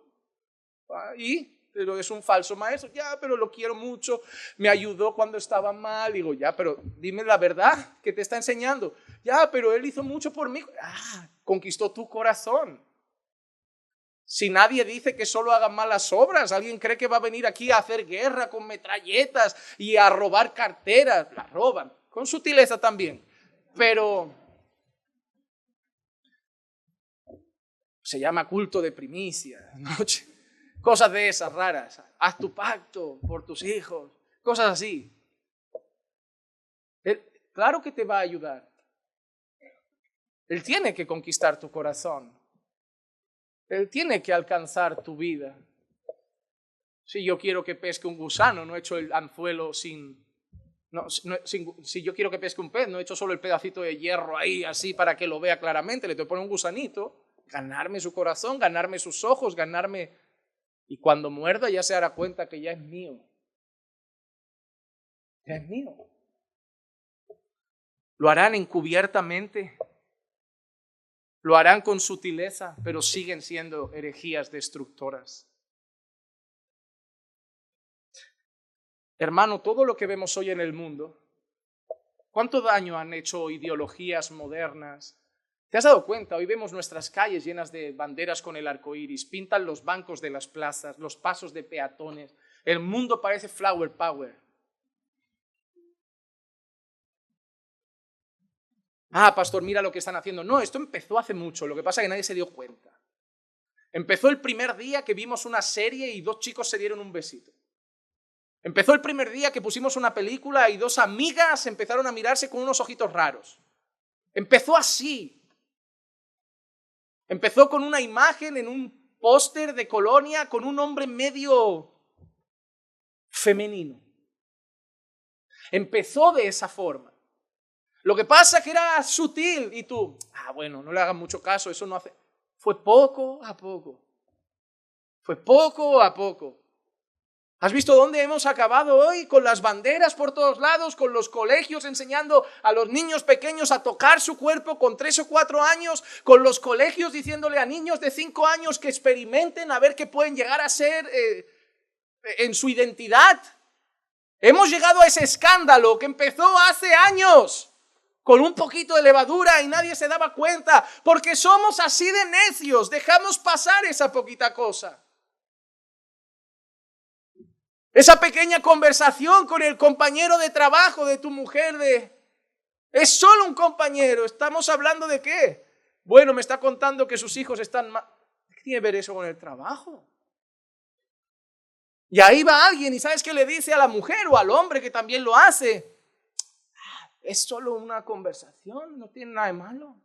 Pero es un falso maestro. Ya, pero lo quiero mucho. Me ayudó cuando estaba mal. Digo, ya, pero dime la verdad que te está enseñando. Ya, pero él hizo mucho por mí. Conquistó tu corazón. Si nadie dice que solo hagan malas obras, alguien cree que va a venir aquí a hacer guerra con metralletas y a robar carteras. La roban, con sutileza también. Pero se llama culto de primicias, ¿no? Cosas de esas raras. Haz tu pacto por tus hijos. Cosas así. Él, claro que te va a ayudar. Él tiene que conquistar tu corazón. Él tiene que alcanzar tu vida. Si yo quiero que pesque un gusano, no he hecho el anzuelo si yo quiero que pesque un pez, no he hecho solo el pedacito de hierro ahí así para que lo vea claramente. Le tengo que poner un gusanito, ganarme su corazón, ganarme sus ojos, ganarme... Y cuando muerda ya se dará cuenta que ya es mío. Ya es mío. Lo harán encubiertamente. Lo harán con sutileza, pero siguen siendo herejías destructoras. Hermano, todo lo que vemos hoy en el mundo, ¿cuánto daño han hecho ideologías modernas? ¿Te has dado cuenta? Hoy vemos nuestras calles llenas de banderas con el arco iris, pintan los bancos de las plazas, los pasos de peatones. El mundo parece flower power. Pastor, mira lo que están haciendo. No, esto empezó hace mucho, lo que pasa es que nadie se dio cuenta. Empezó el primer día que vimos una serie y 2 chicos se dieron un besito. Empezó el primer día que pusimos una película y 2 amigas empezaron a mirarse con unos ojitos raros. Empezó así. Empezó con una imagen en un póster de colonia con un hombre medio femenino. Empezó de esa forma. Lo que pasa es que era sutil y tú, bueno, no le hagas mucho caso, eso no hace... Fue poco a poco. Fue poco a poco. ¿Has visto dónde hemos acabado hoy? Con las banderas por todos lados, con los colegios enseñando a los niños pequeños a tocar su cuerpo con 3 o 4 años, con los colegios diciéndole a niños de 5 años que experimenten a ver qué pueden llegar a ser en su identidad. Hemos llegado a ese escándalo que empezó hace años, con un poquito de levadura y nadie se daba cuenta, porque somos así de necios, dejamos pasar esa poquita cosa. Esa pequeña conversación con el compañero de trabajo de tu mujer, es solo un compañero, ¿estamos hablando de qué? Bueno, me está contando que sus hijos están mal. ¿Qué tiene que ver eso con el trabajo? Y ahí va alguien y ¿sabes qué le dice a la mujer o al hombre que también lo hace? Es solo una conversación, no tiene nada de malo.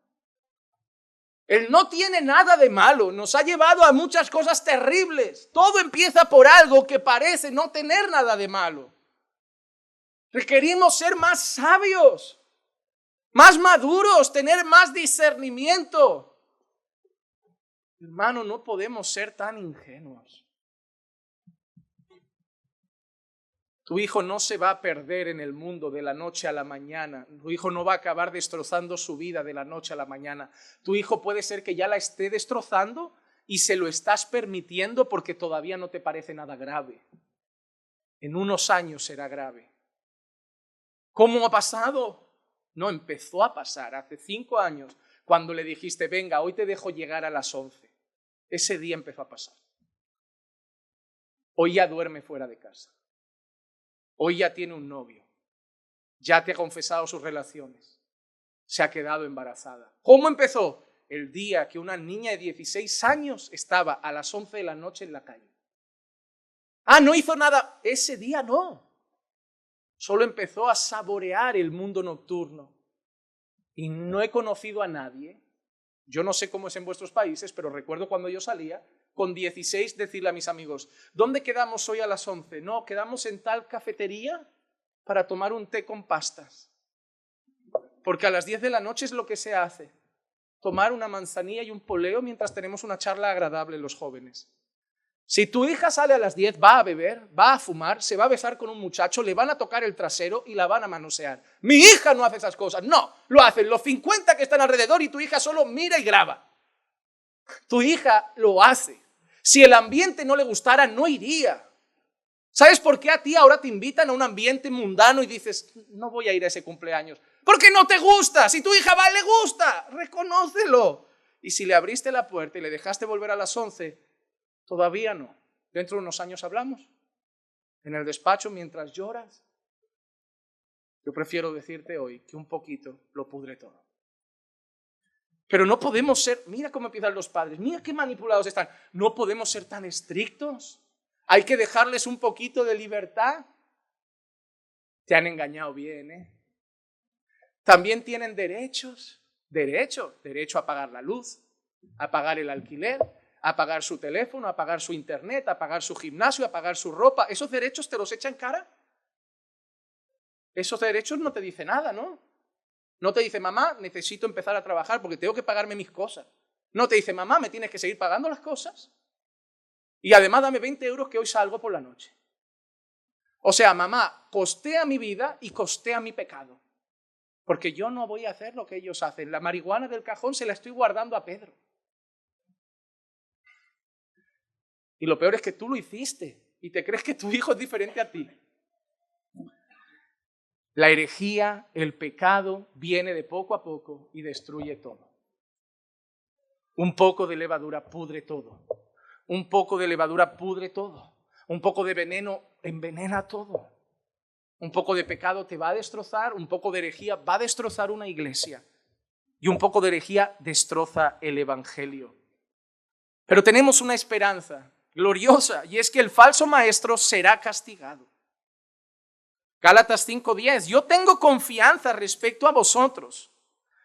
Él no tiene nada de malo, nos ha llevado a muchas cosas terribles. Todo empieza por algo que parece no tener nada de malo. Requerimos ser más sabios, más maduros, tener más discernimiento. Hermano, no podemos ser tan ingenuos. Tu hijo no se va a perder en el mundo de la noche a la mañana. Tu hijo no va a acabar destrozando su vida de la noche a la mañana. Tu hijo puede ser que ya la esté destrozando y se lo estás permitiendo porque todavía no te parece nada grave. En unos años será grave. ¿Cómo ha pasado? No, empezó a pasar hace 5 años cuando le dijiste, venga, hoy te dejo llegar a las 11. Ese día empezó a pasar. Hoy ya duerme fuera de casa. Hoy ya tiene un novio. Ya te ha confesado sus relaciones. Se ha quedado embarazada. ¿Cómo empezó? El día que una niña de 16 años estaba a las 11 de la noche en la calle. Ah, no hizo nada. Ese día no. Solo empezó a saborear el mundo nocturno. Y no he conocido a nadie. Yo no sé cómo es en vuestros países, pero recuerdo cuando yo salía, con 16 decirle a mis amigos, ¿dónde quedamos hoy a las 11? No, quedamos en tal cafetería para tomar un té con pastas. Porque a las 10 de la noche es lo que se hace. Tomar una manzanilla y un poleo mientras tenemos una charla agradable los jóvenes. Si tu hija sale a las 10, va a beber, va a fumar, se va a besar con un muchacho, le van a tocar el trasero y la van a manosear. Mi hija no hace esas cosas. No, lo hacen los 50 que están alrededor y tu hija solo mira y graba. Tu hija lo hace. Si el ambiente no le gustara, no iría. ¿Sabes por qué a ti ahora te invitan a un ambiente mundano y dices, no voy a ir a ese cumpleaños? Porque no te gusta. Si tu hija va, le gusta. Reconócelo. Y si le abriste la puerta y le dejaste volver a las 11, todavía no. Dentro de unos años hablamos. En el despacho mientras lloras. Yo prefiero decirte hoy que un poquito lo pudre todo. Pero no podemos ser, mira cómo empiezan los padres, mira qué manipulados están. No podemos ser tan estrictos. Hay que dejarles un poquito de libertad. Te han engañado bien, ¿eh? También tienen derechos. Derecho a pagar la luz, a pagar el alquiler, a pagar su teléfono, a pagar su internet, a pagar su gimnasio, a pagar su ropa. ¿Esos derechos te los echan cara? Esos derechos no te dicen nada, ¿no? No te dice, mamá, necesito empezar a trabajar porque tengo que pagarme mis cosas. No te dice, mamá, me tienes que seguir pagando las cosas. Y además dame 20 euros que hoy salgo por la noche. O sea, mamá, costea mi vida y costea mi pecado. Porque yo no voy a hacer lo que ellos hacen. La marihuana del cajón se la estoy guardando a Pedro. Y lo peor es que tú lo hiciste y te crees que tu hijo es diferente a ti. La herejía, el pecado, viene de poco a poco y destruye todo. Un poco de levadura pudre todo. Un poco de levadura pudre todo. Un poco de veneno envenena todo. Un poco de pecado te va a destrozar, un poco de herejía va a destrozar una iglesia. Y un poco de herejía destroza el evangelio. Pero tenemos una esperanza gloriosa y es que el falso maestro será castigado. Gálatas 5:10, yo tengo confianza respecto a vosotros.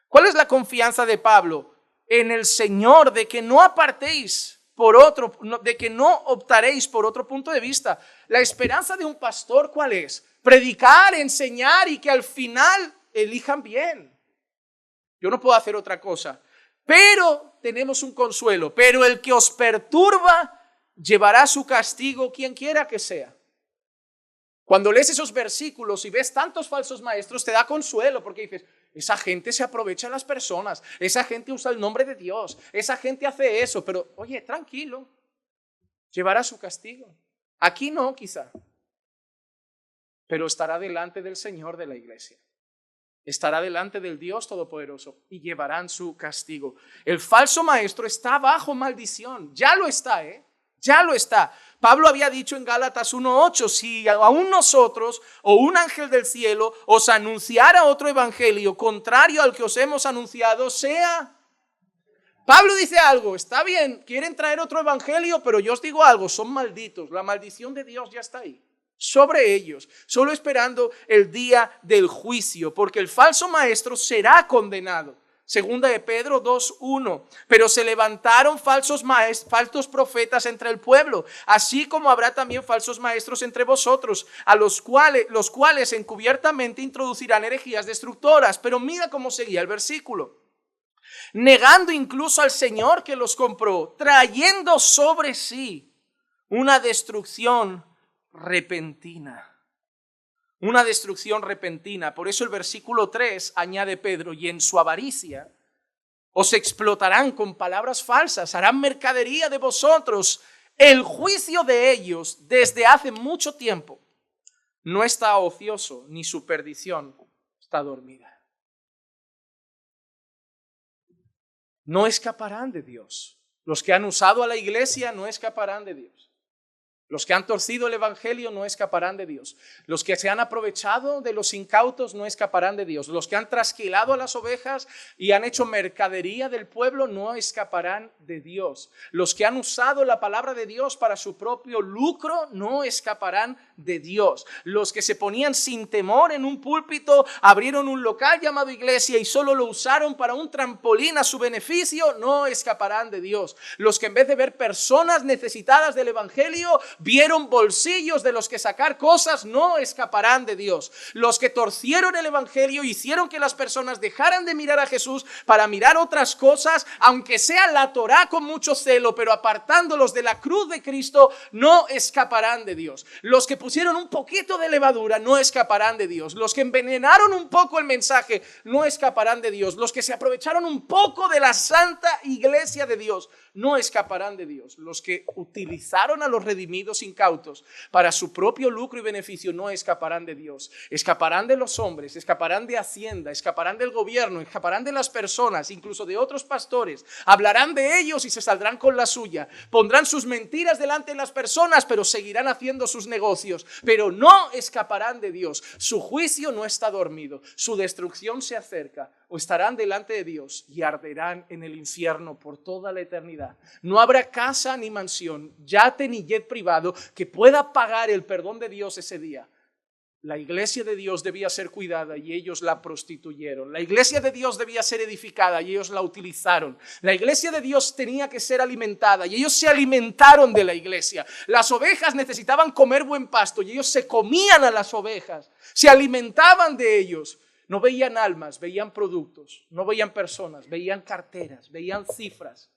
¿Cuál es la confianza de Pablo? En el Señor, de que no apartéis por otro, de que no optaréis por otro punto de vista. La esperanza de un pastor, ¿cuál es? Predicar, enseñar y que al final elijan bien. Yo no puedo hacer otra cosa. Pero tenemos un consuelo. Pero el que os perturba llevará su castigo, quien quiera que sea. Cuando lees esos versículos y ves tantos falsos maestros, te da consuelo porque dices, esa gente se aprovecha de las personas, esa gente usa el nombre de Dios, esa gente hace eso, pero oye, tranquilo, llevará su castigo. Aquí no, quizá, pero estará delante del Señor de la iglesia. Estará delante del Dios Todopoderoso y llevarán su castigo. El falso maestro está bajo maldición, ya lo está, ya lo está. Pablo había dicho en Gálatas 1:8, si aún nosotros o un ángel del cielo os anunciara otro evangelio contrario al que os hemos anunciado, sea. Pablo dice algo, está bien, quieren traer otro evangelio, pero yo os digo algo, son malditos, la maldición de Dios ya está ahí, sobre ellos, solo esperando el día del juicio, porque el falso maestro será condenado. Segunda de Pedro 2:1, pero se levantaron falsos profetas entre el pueblo, así como habrá también falsos maestros entre vosotros, a los cuales encubiertamente introducirán herejías destructoras. Pero mira cómo seguía el versículo. Negando incluso al Señor que los compró, trayendo sobre sí una destrucción repentina. una destrucción repentina. Por eso el versículo 3 añade Pedro, y en su avaricia os explotarán con palabras falsas, harán mercadería de vosotros. El juicio de ellos desde hace mucho tiempo no está ocioso, ni su perdición está dormida. No escaparán de Dios. Los que han usado a la iglesia no escaparán de Dios. Los que han torcido el evangelio no escaparán de Dios. Los que se han aprovechado de los incautos no escaparán de Dios. Los que han trasquilado a las ovejas y han hecho mercadería del pueblo no escaparán de Dios. Los que han usado la palabra de Dios para su propio lucro no escaparán de Dios. Los que se ponían sin temor en un púlpito, abrieron un local llamado iglesia y solo lo usaron para un trampolín a su beneficio, no escaparán de Dios. Los que en vez de ver personas necesitadas del evangelio, vieron bolsillos de los que sacar cosas, no escaparán de Dios. Los que torcieron el evangelio, hicieron que las personas dejaran de mirar a Jesús para mirar otras cosas, aunque sea la Torá con mucho celo, pero apartándolos de la cruz de Cristo, no escaparán de Dios. Los que pusieron un poquito de levadura, no escaparán de Dios. Los que envenenaron un poco el mensaje, no escaparán de Dios. Los que se aprovecharon un poco de la santa iglesia de Dios, no escaparán de Dios. Los que utilizaron a los redimidos incautos para su propio lucro y beneficio no escaparán de Dios. Escaparán de los hombres, escaparán de Hacienda, escaparán del gobierno, escaparán de las personas, incluso de otros pastores. Hablarán de ellos y se saldrán con la suya. Pondrán sus mentiras delante de las personas, pero seguirán haciendo sus negocios. Pero no escaparán de Dios. Su juicio no está dormido. Su destrucción se acerca. O estarán delante de Dios y arderán en el infierno por toda la eternidad. No habrá casa ni mansión, yate ni jet privado que pueda pagar el perdón de Dios ese día. La iglesia de Dios debía ser cuidada y ellos la prostituyeron. La iglesia de Dios debía ser edificada y ellos la utilizaron. La iglesia de Dios tenía que ser alimentada y ellos se alimentaron de la iglesia. Las ovejas necesitaban comer buen pasto y ellos se comían a las ovejas, se alimentaban de ellos. No veían almas, veían productos, no veían personas, veían carteras, veían cifras.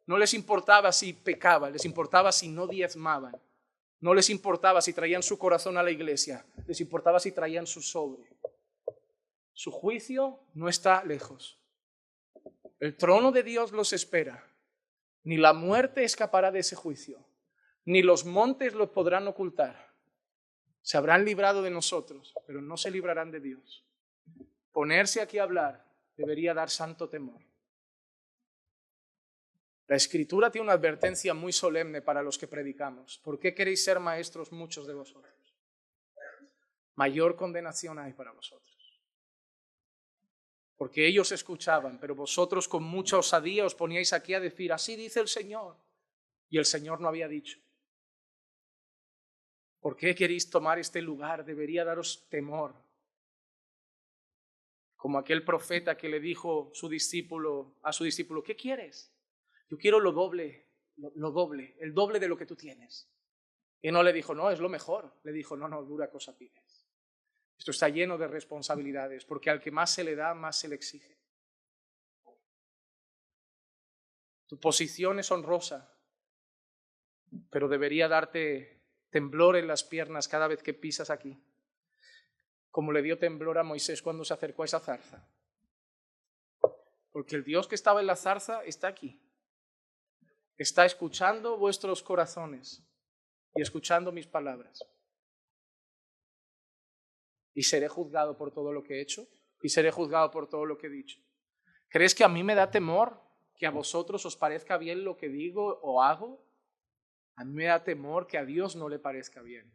No les importaba si pecaban, les importaba si no diezmaban. No les importaba si traían su corazón a la iglesia, les importaba si traían su sobre. Su juicio no está lejos. El trono de Dios los espera. Ni la muerte escapará de ese juicio, ni los montes los podrán ocultar. Se habrán librado de nosotros, pero no se librarán de Dios. Ponerse aquí a hablar debería dar santo temor. La Escritura tiene una advertencia muy solemne para los que predicamos. ¿Por qué queréis ser maestros muchos de vosotros? Mayor condenación hay para vosotros. Porque ellos escuchaban, pero vosotros con mucha osadía os poníais aquí a decir, así dice el Señor. Y el Señor no había dicho. ¿Por qué queréis tomar este lugar? Debería daros temor. Como aquel profeta que le dijo a su discípulo, ¿qué quieres? Yo quiero lo doble, el doble de lo que tú tienes. Y no le dijo, no, es lo mejor. Le dijo, no, dura cosa pides. Esto está lleno de responsabilidades, porque al que más se le da, más se le exige. Tu posición es honrosa, pero debería darte temblor en las piernas cada vez que pisas aquí. Como le dio temblor a Moisés cuando se acercó a esa zarza. Porque el Dios que estaba en la zarza está aquí. Está escuchando vuestros corazones y escuchando mis palabras. Y seré juzgado por todo lo que he hecho y seré juzgado por todo lo que he dicho. ¿Crees que a mí me da temor que a vosotros os parezca bien lo que digo o hago? A mí me da temor que a Dios no le parezca bien.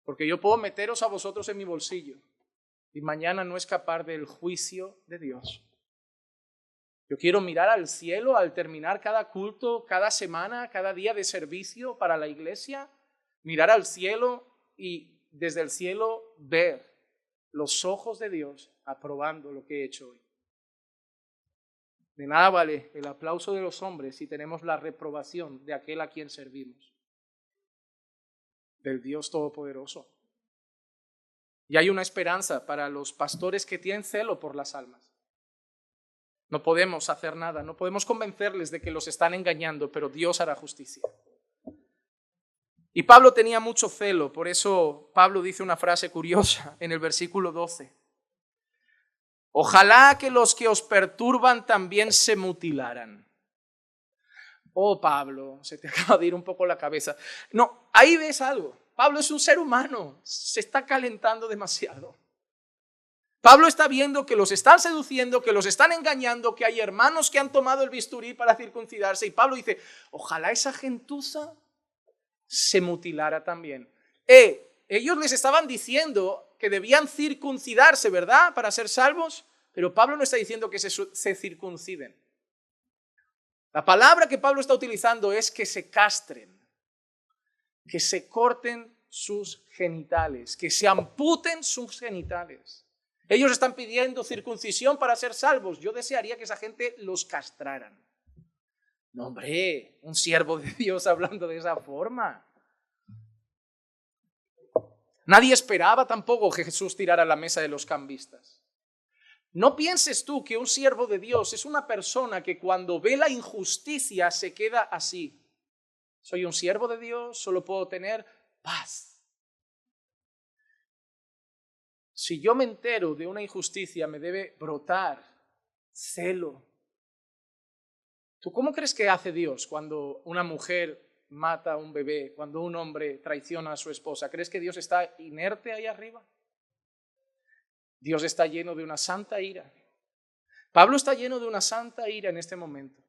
Porque yo puedo meteros a vosotros en mi bolsillo y mañana no escapar del juicio de Dios. Yo quiero mirar al cielo al terminar cada culto, cada semana, cada día de servicio para la iglesia, mirar al cielo y desde el cielo ver los ojos de Dios aprobando lo que he hecho hoy. De nada vale el aplauso de los hombres si tenemos la reprobación de aquel a quien servimos, del Dios Todopoderoso. Y hay una esperanza para los pastores que tienen celo por las almas. No podemos hacer nada, no podemos convencerles de que los están engañando, pero Dios hará justicia. Y Pablo tenía mucho celo, por eso Pablo dice una frase curiosa en el versículo 12. Ojalá que los que os perturban también se mutilaran. Oh, Pablo, se te acaba de ir un poco la cabeza. No, ahí ves algo. Pablo es un ser humano, se está calentando demasiado. Pablo está viendo que los están seduciendo, que los están engañando, que hay hermanos que han tomado el bisturí para circuncidarse. Y Pablo dice, ojalá esa gentuza se mutilara también. Ellos les estaban diciendo que debían circuncidarse, ¿verdad? Para ser salvos. Pero Pablo no está diciendo que se circunciden. La palabra que Pablo está utilizando es que se castren, que se corten sus genitales, que se amputen sus genitales. Ellos están pidiendo circuncisión para ser salvos. Yo desearía que esa gente los castraran. No, hombre, un siervo de Dios hablando de esa forma. Nadie esperaba tampoco que Jesús tirara la mesa de los cambistas. No pienses tú que un siervo de Dios es una persona que cuando ve la injusticia se queda así. Soy un siervo de Dios, solo puedo tener paz. Si yo me entero de una injusticia, me debe brotar celo. ¿Tú cómo crees que hace Dios cuando una mujer mata a un bebé, cuando un hombre traiciona a su esposa? ¿Crees que Dios está inerte ahí arriba? Dios está lleno de una santa ira. Pablo está lleno de una santa ira en este momento,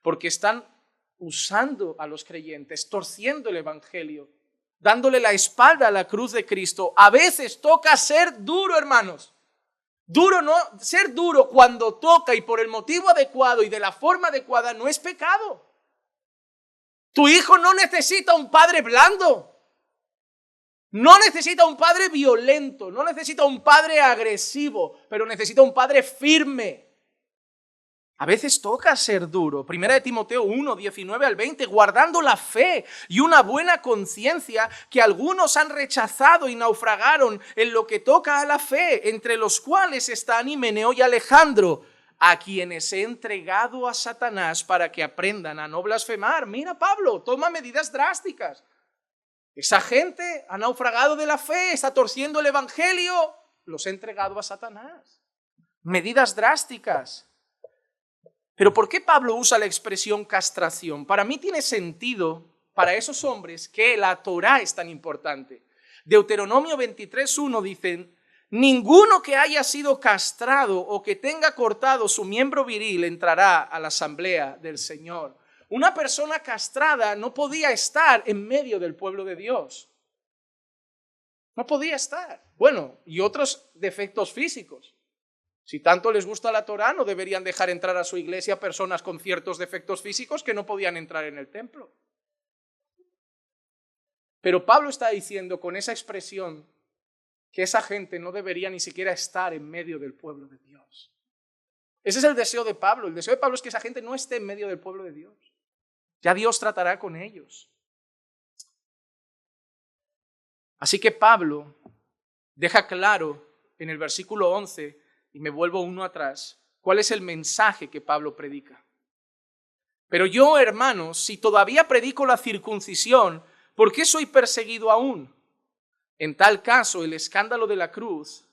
porque están usando a los creyentes, torciendo el evangelio, dándole la espalda a la cruz de Cristo. A veces toca ser duro, hermanos. Duro no, ser duro cuando toca y por el motivo adecuado y de la forma adecuada no es pecado. Tu hijo no necesita un padre blando. No necesita un padre violento, no necesita un padre agresivo, pero necesita un padre firme. A veces toca ser duro. Primera de Timoteo 1, 19 al 20, guardando la fe y una buena conciencia que algunos han rechazado y naufragaron en lo que toca a la fe, entre los cuales están Himeneo y Alejandro, a quienes he entregado a Satanás para que aprendan a no blasfemar. Mira, Pablo, toma medidas drásticas. Esa gente ha naufragado de la fe, está torciendo el evangelio, los he entregado a Satanás. Medidas drásticas. Pero ¿por qué Pablo usa la expresión castración? Para mí tiene sentido para esos hombres que la Torá es tan importante. Deuteronomio 23:1 dicen, ninguno que haya sido castrado o que tenga cortado su miembro viril entrará a la asamblea del Señor. Una persona castrada no podía estar en medio del pueblo de Dios. No podía estar. Bueno, y otros defectos físicos. Si tanto les gusta la Torá, no deberían dejar entrar a su iglesia personas con ciertos defectos físicos que no podían entrar en el templo. Pero Pablo está diciendo con esa expresión que esa gente no debería ni siquiera estar en medio del pueblo de Dios. Ese es el deseo de Pablo. El deseo de Pablo es que esa gente no esté en medio del pueblo de Dios. Ya Dios tratará con ellos. Así que Pablo deja claro en el versículo 11, y me vuelvo uno atrás, cuál es el mensaje que Pablo predica. Pero yo, hermanos, si todavía predico la circuncisión, ¿por qué soy perseguido aún? En tal caso, el escándalo de la cruz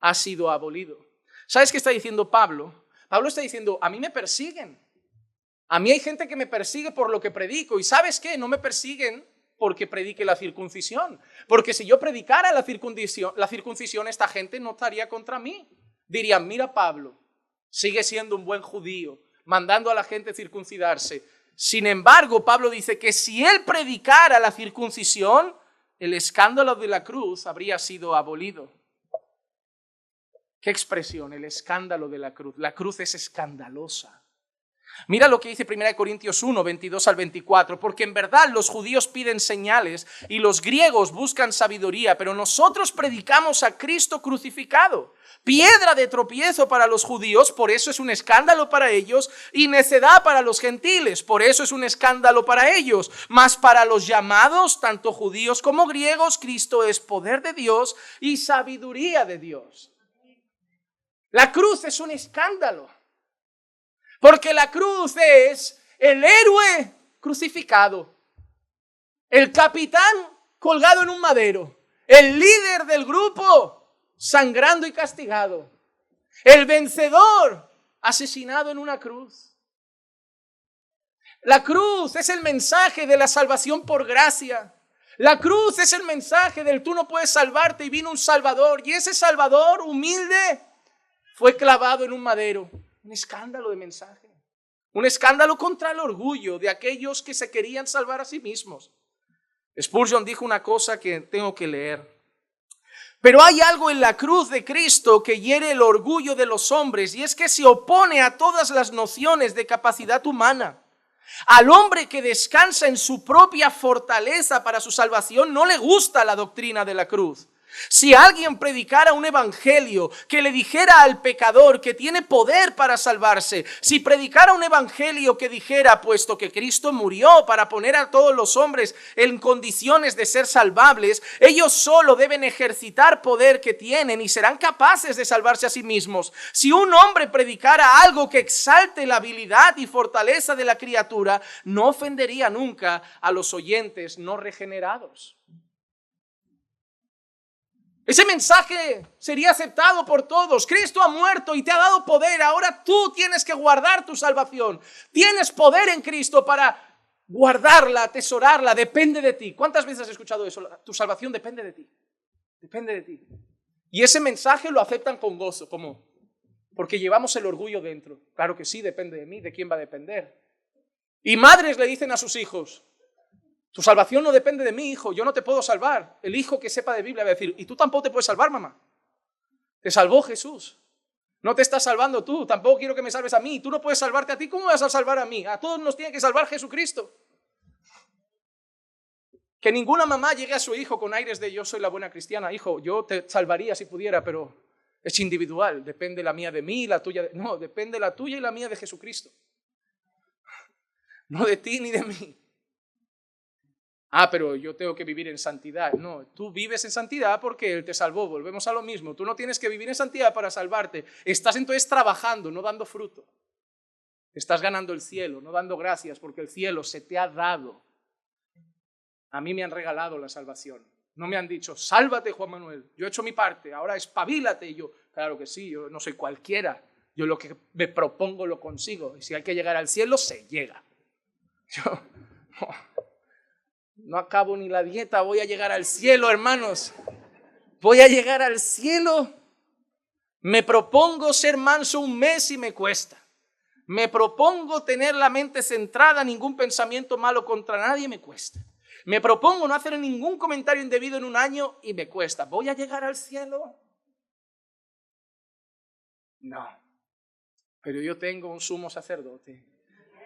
ha sido abolido. ¿Sabes qué está diciendo Pablo? Pablo está diciendo, a mí me persiguen. A mí hay gente que me persigue por lo que predico. ¿Y sabes qué? No me persiguen porque predique la circuncisión. Porque si yo predicara la circuncisión, esta gente no estaría contra mí. Dirían, mira Pablo, sigue siendo un buen judío, mandando a la gente circuncidarse. Sin embargo, Pablo dice que si él predicara la circuncisión, el escándalo de la cruz habría sido abolido. ¿Qué expresión? El escándalo de la cruz. La cruz es escandalosa. Mira lo que dice 1 Corintios 1, 22 al 24, porque en verdad los judíos piden señales y los griegos buscan sabiduría, pero nosotros predicamos a Cristo crucificado, piedra de tropiezo para los judíos, por eso es un escándalo para ellos, y necedad para los gentiles, por eso es un escándalo para ellos, mas para los llamados, tanto judíos como griegos, Cristo es poder de Dios y sabiduría de Dios. La cruz es un escándalo. Porque la cruz es el héroe crucificado. El capitán colgado en un madero. El líder del grupo sangrando y castigado. El vencedor asesinado en una cruz. La cruz es el mensaje de la salvación por gracia. La cruz es el mensaje del tú no puedes salvarte y vino un Salvador. Y ese Salvador humilde fue clavado en un madero. Un escándalo de mensaje. Un escándalo contra el orgullo de aquellos que se querían salvar a sí mismos. Spurgeon dijo una cosa que tengo que leer. Pero hay algo en la cruz de Cristo que hiere el orgullo de los hombres, y es que se opone a todas las nociones de capacidad humana. Al hombre que descansa en su propia fortaleza para su salvación no le gusta la doctrina de la cruz. Si alguien predicara un evangelio que le dijera al pecador que tiene poder para salvarse, si predicara un evangelio que dijera, puesto que Cristo murió para poner a todos los hombres en condiciones de ser salvables, ellos solo deben ejercitar poder que tienen y serán capaces de salvarse a sí mismos. Si un hombre predicara algo que exalte la habilidad y fortaleza de la criatura, no ofendería nunca a los oyentes no regenerados. Ese mensaje sería aceptado por todos. Cristo ha muerto y te ha dado poder. Ahora tú tienes que guardar tu salvación. Tienes poder en Cristo para guardarla, atesorarla. Depende de ti. ¿Cuántas veces has escuchado eso? Tu salvación depende de ti. Depende de ti. Y ese mensaje lo aceptan con gozo. ¿Cómo? Porque llevamos el orgullo dentro. Claro que sí, depende de mí. ¿De quién va a depender? Y madres le dicen a sus hijos: tu salvación no depende de mí, hijo, yo no te puedo salvar. El hijo que sepa de Biblia va a decir: y tú tampoco te puedes salvar, mamá. Te salvó Jesús. No te estás salvando tú, tampoco quiero que me salves a mí. Tú no puedes salvarte a ti, ¿cómo vas a salvar a mí? A todos nos tiene que salvar Jesucristo. Que ninguna mamá llegue a su hijo con aires de yo soy la buena cristiana. Hijo, yo te salvaría si pudiera, pero es individual. Depende la mía de mí, la tuya no, depende la tuya y la mía de Jesucristo. No de ti ni de mí. Ah, pero yo tengo que vivir en santidad. No, tú vives en santidad porque Él te salvó. Volvemos a lo mismo. Tú no tienes que vivir en santidad para salvarte. Estás entonces trabajando, no dando fruto. Estás ganando el cielo, no dando gracias porque el cielo se te ha dado. A mí me han regalado la salvación. No me han dicho: sálvate, Juan Manuel. Yo he hecho mi parte, ahora espabilate. Y yo, claro que sí, yo no soy cualquiera. Yo lo que me propongo lo consigo. Y si hay que llegar al cielo, se llega. Yo no acabo ni la dieta, voy a llegar al cielo, hermanos. Voy a llegar al cielo. Me propongo ser manso un mes y me cuesta. Me propongo tener la mente centrada, ningún pensamiento malo contra nadie, me cuesta. Me propongo no hacer ningún comentario indebido en un año y me cuesta. ¿Voy a llegar al cielo? No. Pero yo tengo un sumo sacerdote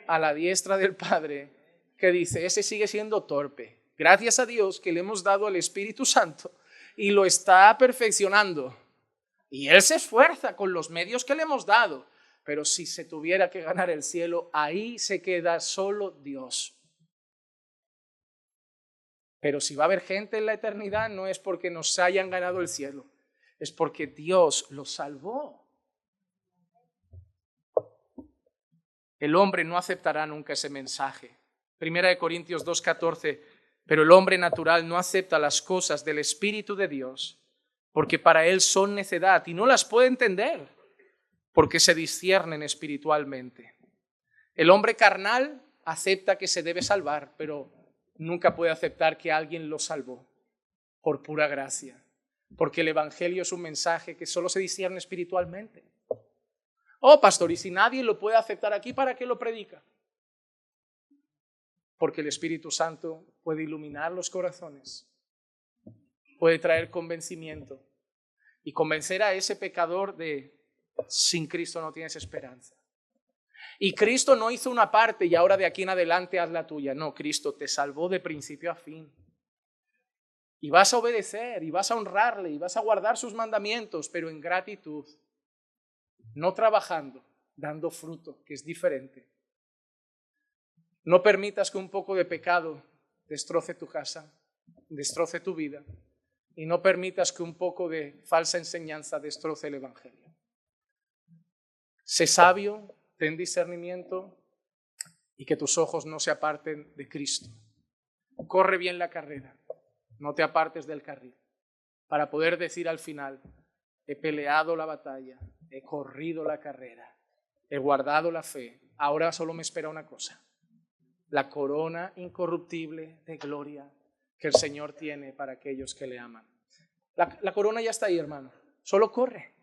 a la diestra del Padre que dice: ese sigue siendo torpe. Gracias a Dios que le hemos dado al Espíritu Santo y lo está perfeccionando. Y Él se esfuerza con los medios que le hemos dado. Pero si se tuviera que ganar el cielo, ahí se queda solo Dios. Pero si va a haber gente en la eternidad, no es porque nos hayan ganado el cielo, es porque Dios los salvó. El hombre no aceptará nunca ese mensaje. 1 Corintios 2:14, pero el hombre natural no acepta las cosas del Espíritu de Dios, porque para él son necedad y no las puede entender, porque se disciernen espiritualmente. El hombre carnal acepta que se debe salvar, pero nunca puede aceptar que alguien lo salvó por pura gracia, porque el Evangelio es un mensaje que solo se discierne espiritualmente. Oh, pastor, y si nadie lo puede aceptar aquí, ¿para qué lo predica? Porque el Espíritu Santo puede iluminar los corazones, puede traer convencimiento y convencer a ese pecador de: sin Cristo no tienes esperanza. Y Cristo no hizo una parte y ahora de aquí en adelante haz la tuya. No, Cristo te salvó de principio a fin. Y vas a obedecer, y vas a honrarle, y vas a guardar sus mandamientos, pero en gratitud, no trabajando, dando fruto, que es diferente. No permitas que un poco de pecado destroce tu casa, destroce tu vida, y no permitas que un poco de falsa enseñanza destroce el Evangelio. Sé sabio, ten discernimiento y que tus ojos no se aparten de Cristo. Corre bien la carrera, no te apartes del carril, para poder decir al final, he peleado la batalla, he corrido la carrera, he guardado la fe, ahora solo me espera una cosa, la corona incorruptible de gloria que el Señor tiene para aquellos que le aman. La corona ya está ahí, hermano, solo corre.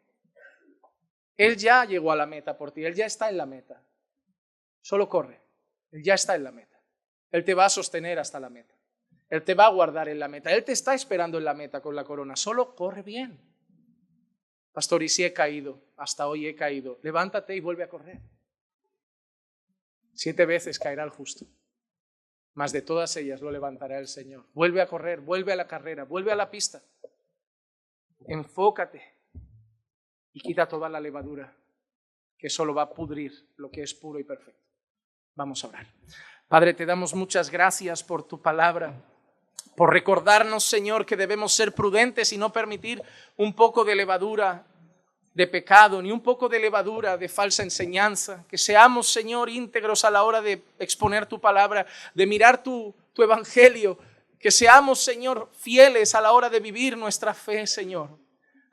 Él ya llegó a la meta por ti, Él ya está en la meta, solo corre, Él ya está en la meta. Él te va a sostener hasta la meta. Él te va a guardar en la meta. Él te está esperando en la meta con la corona. Solo corre bien. Pastor, y si he caído, hasta hoy he caído, levántate y vuelve a correr. 7 veces caerá el justo, mas de todas ellas lo levantará el Señor. Vuelve a correr, vuelve a la carrera, vuelve a la pista. Enfócate y quita toda la levadura que solo va a pudrir lo que es puro y perfecto. Vamos a orar. Padre, te damos muchas gracias por tu palabra, por recordarnos, Señor, que debemos ser prudentes y no permitir un poco de levadura de pecado, ni un poco de levadura de falsa enseñanza. Que seamos, Señor, íntegros a la hora de exponer tu palabra, de mirar tu evangelio. Que seamos, Señor, fieles a la hora de vivir nuestra fe, Señor.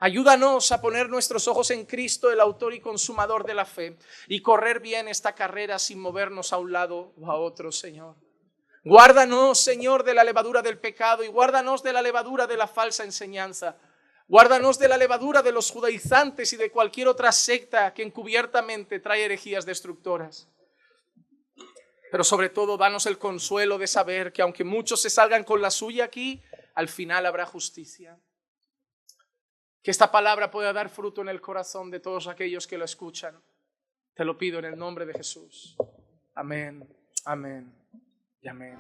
Ayúdanos a poner nuestros ojos en Cristo, el autor y consumador de la fe, y correr bien esta carrera sin movernos a un lado o a otro, Señor. Guárdanos, Señor, de la levadura del pecado y guárdanos de la levadura de la falsa enseñanza. Guárdanos de la levadura de los judaizantes y de cualquier otra secta que encubiertamente trae herejías destructoras. Pero sobre todo, danos el consuelo de saber que aunque muchos se salgan con la suya aquí, al final habrá justicia. Que esta palabra pueda dar fruto en el corazón de todos aquellos que lo escuchan. Te lo pido en el nombre de Jesús. Amén, amén y amén.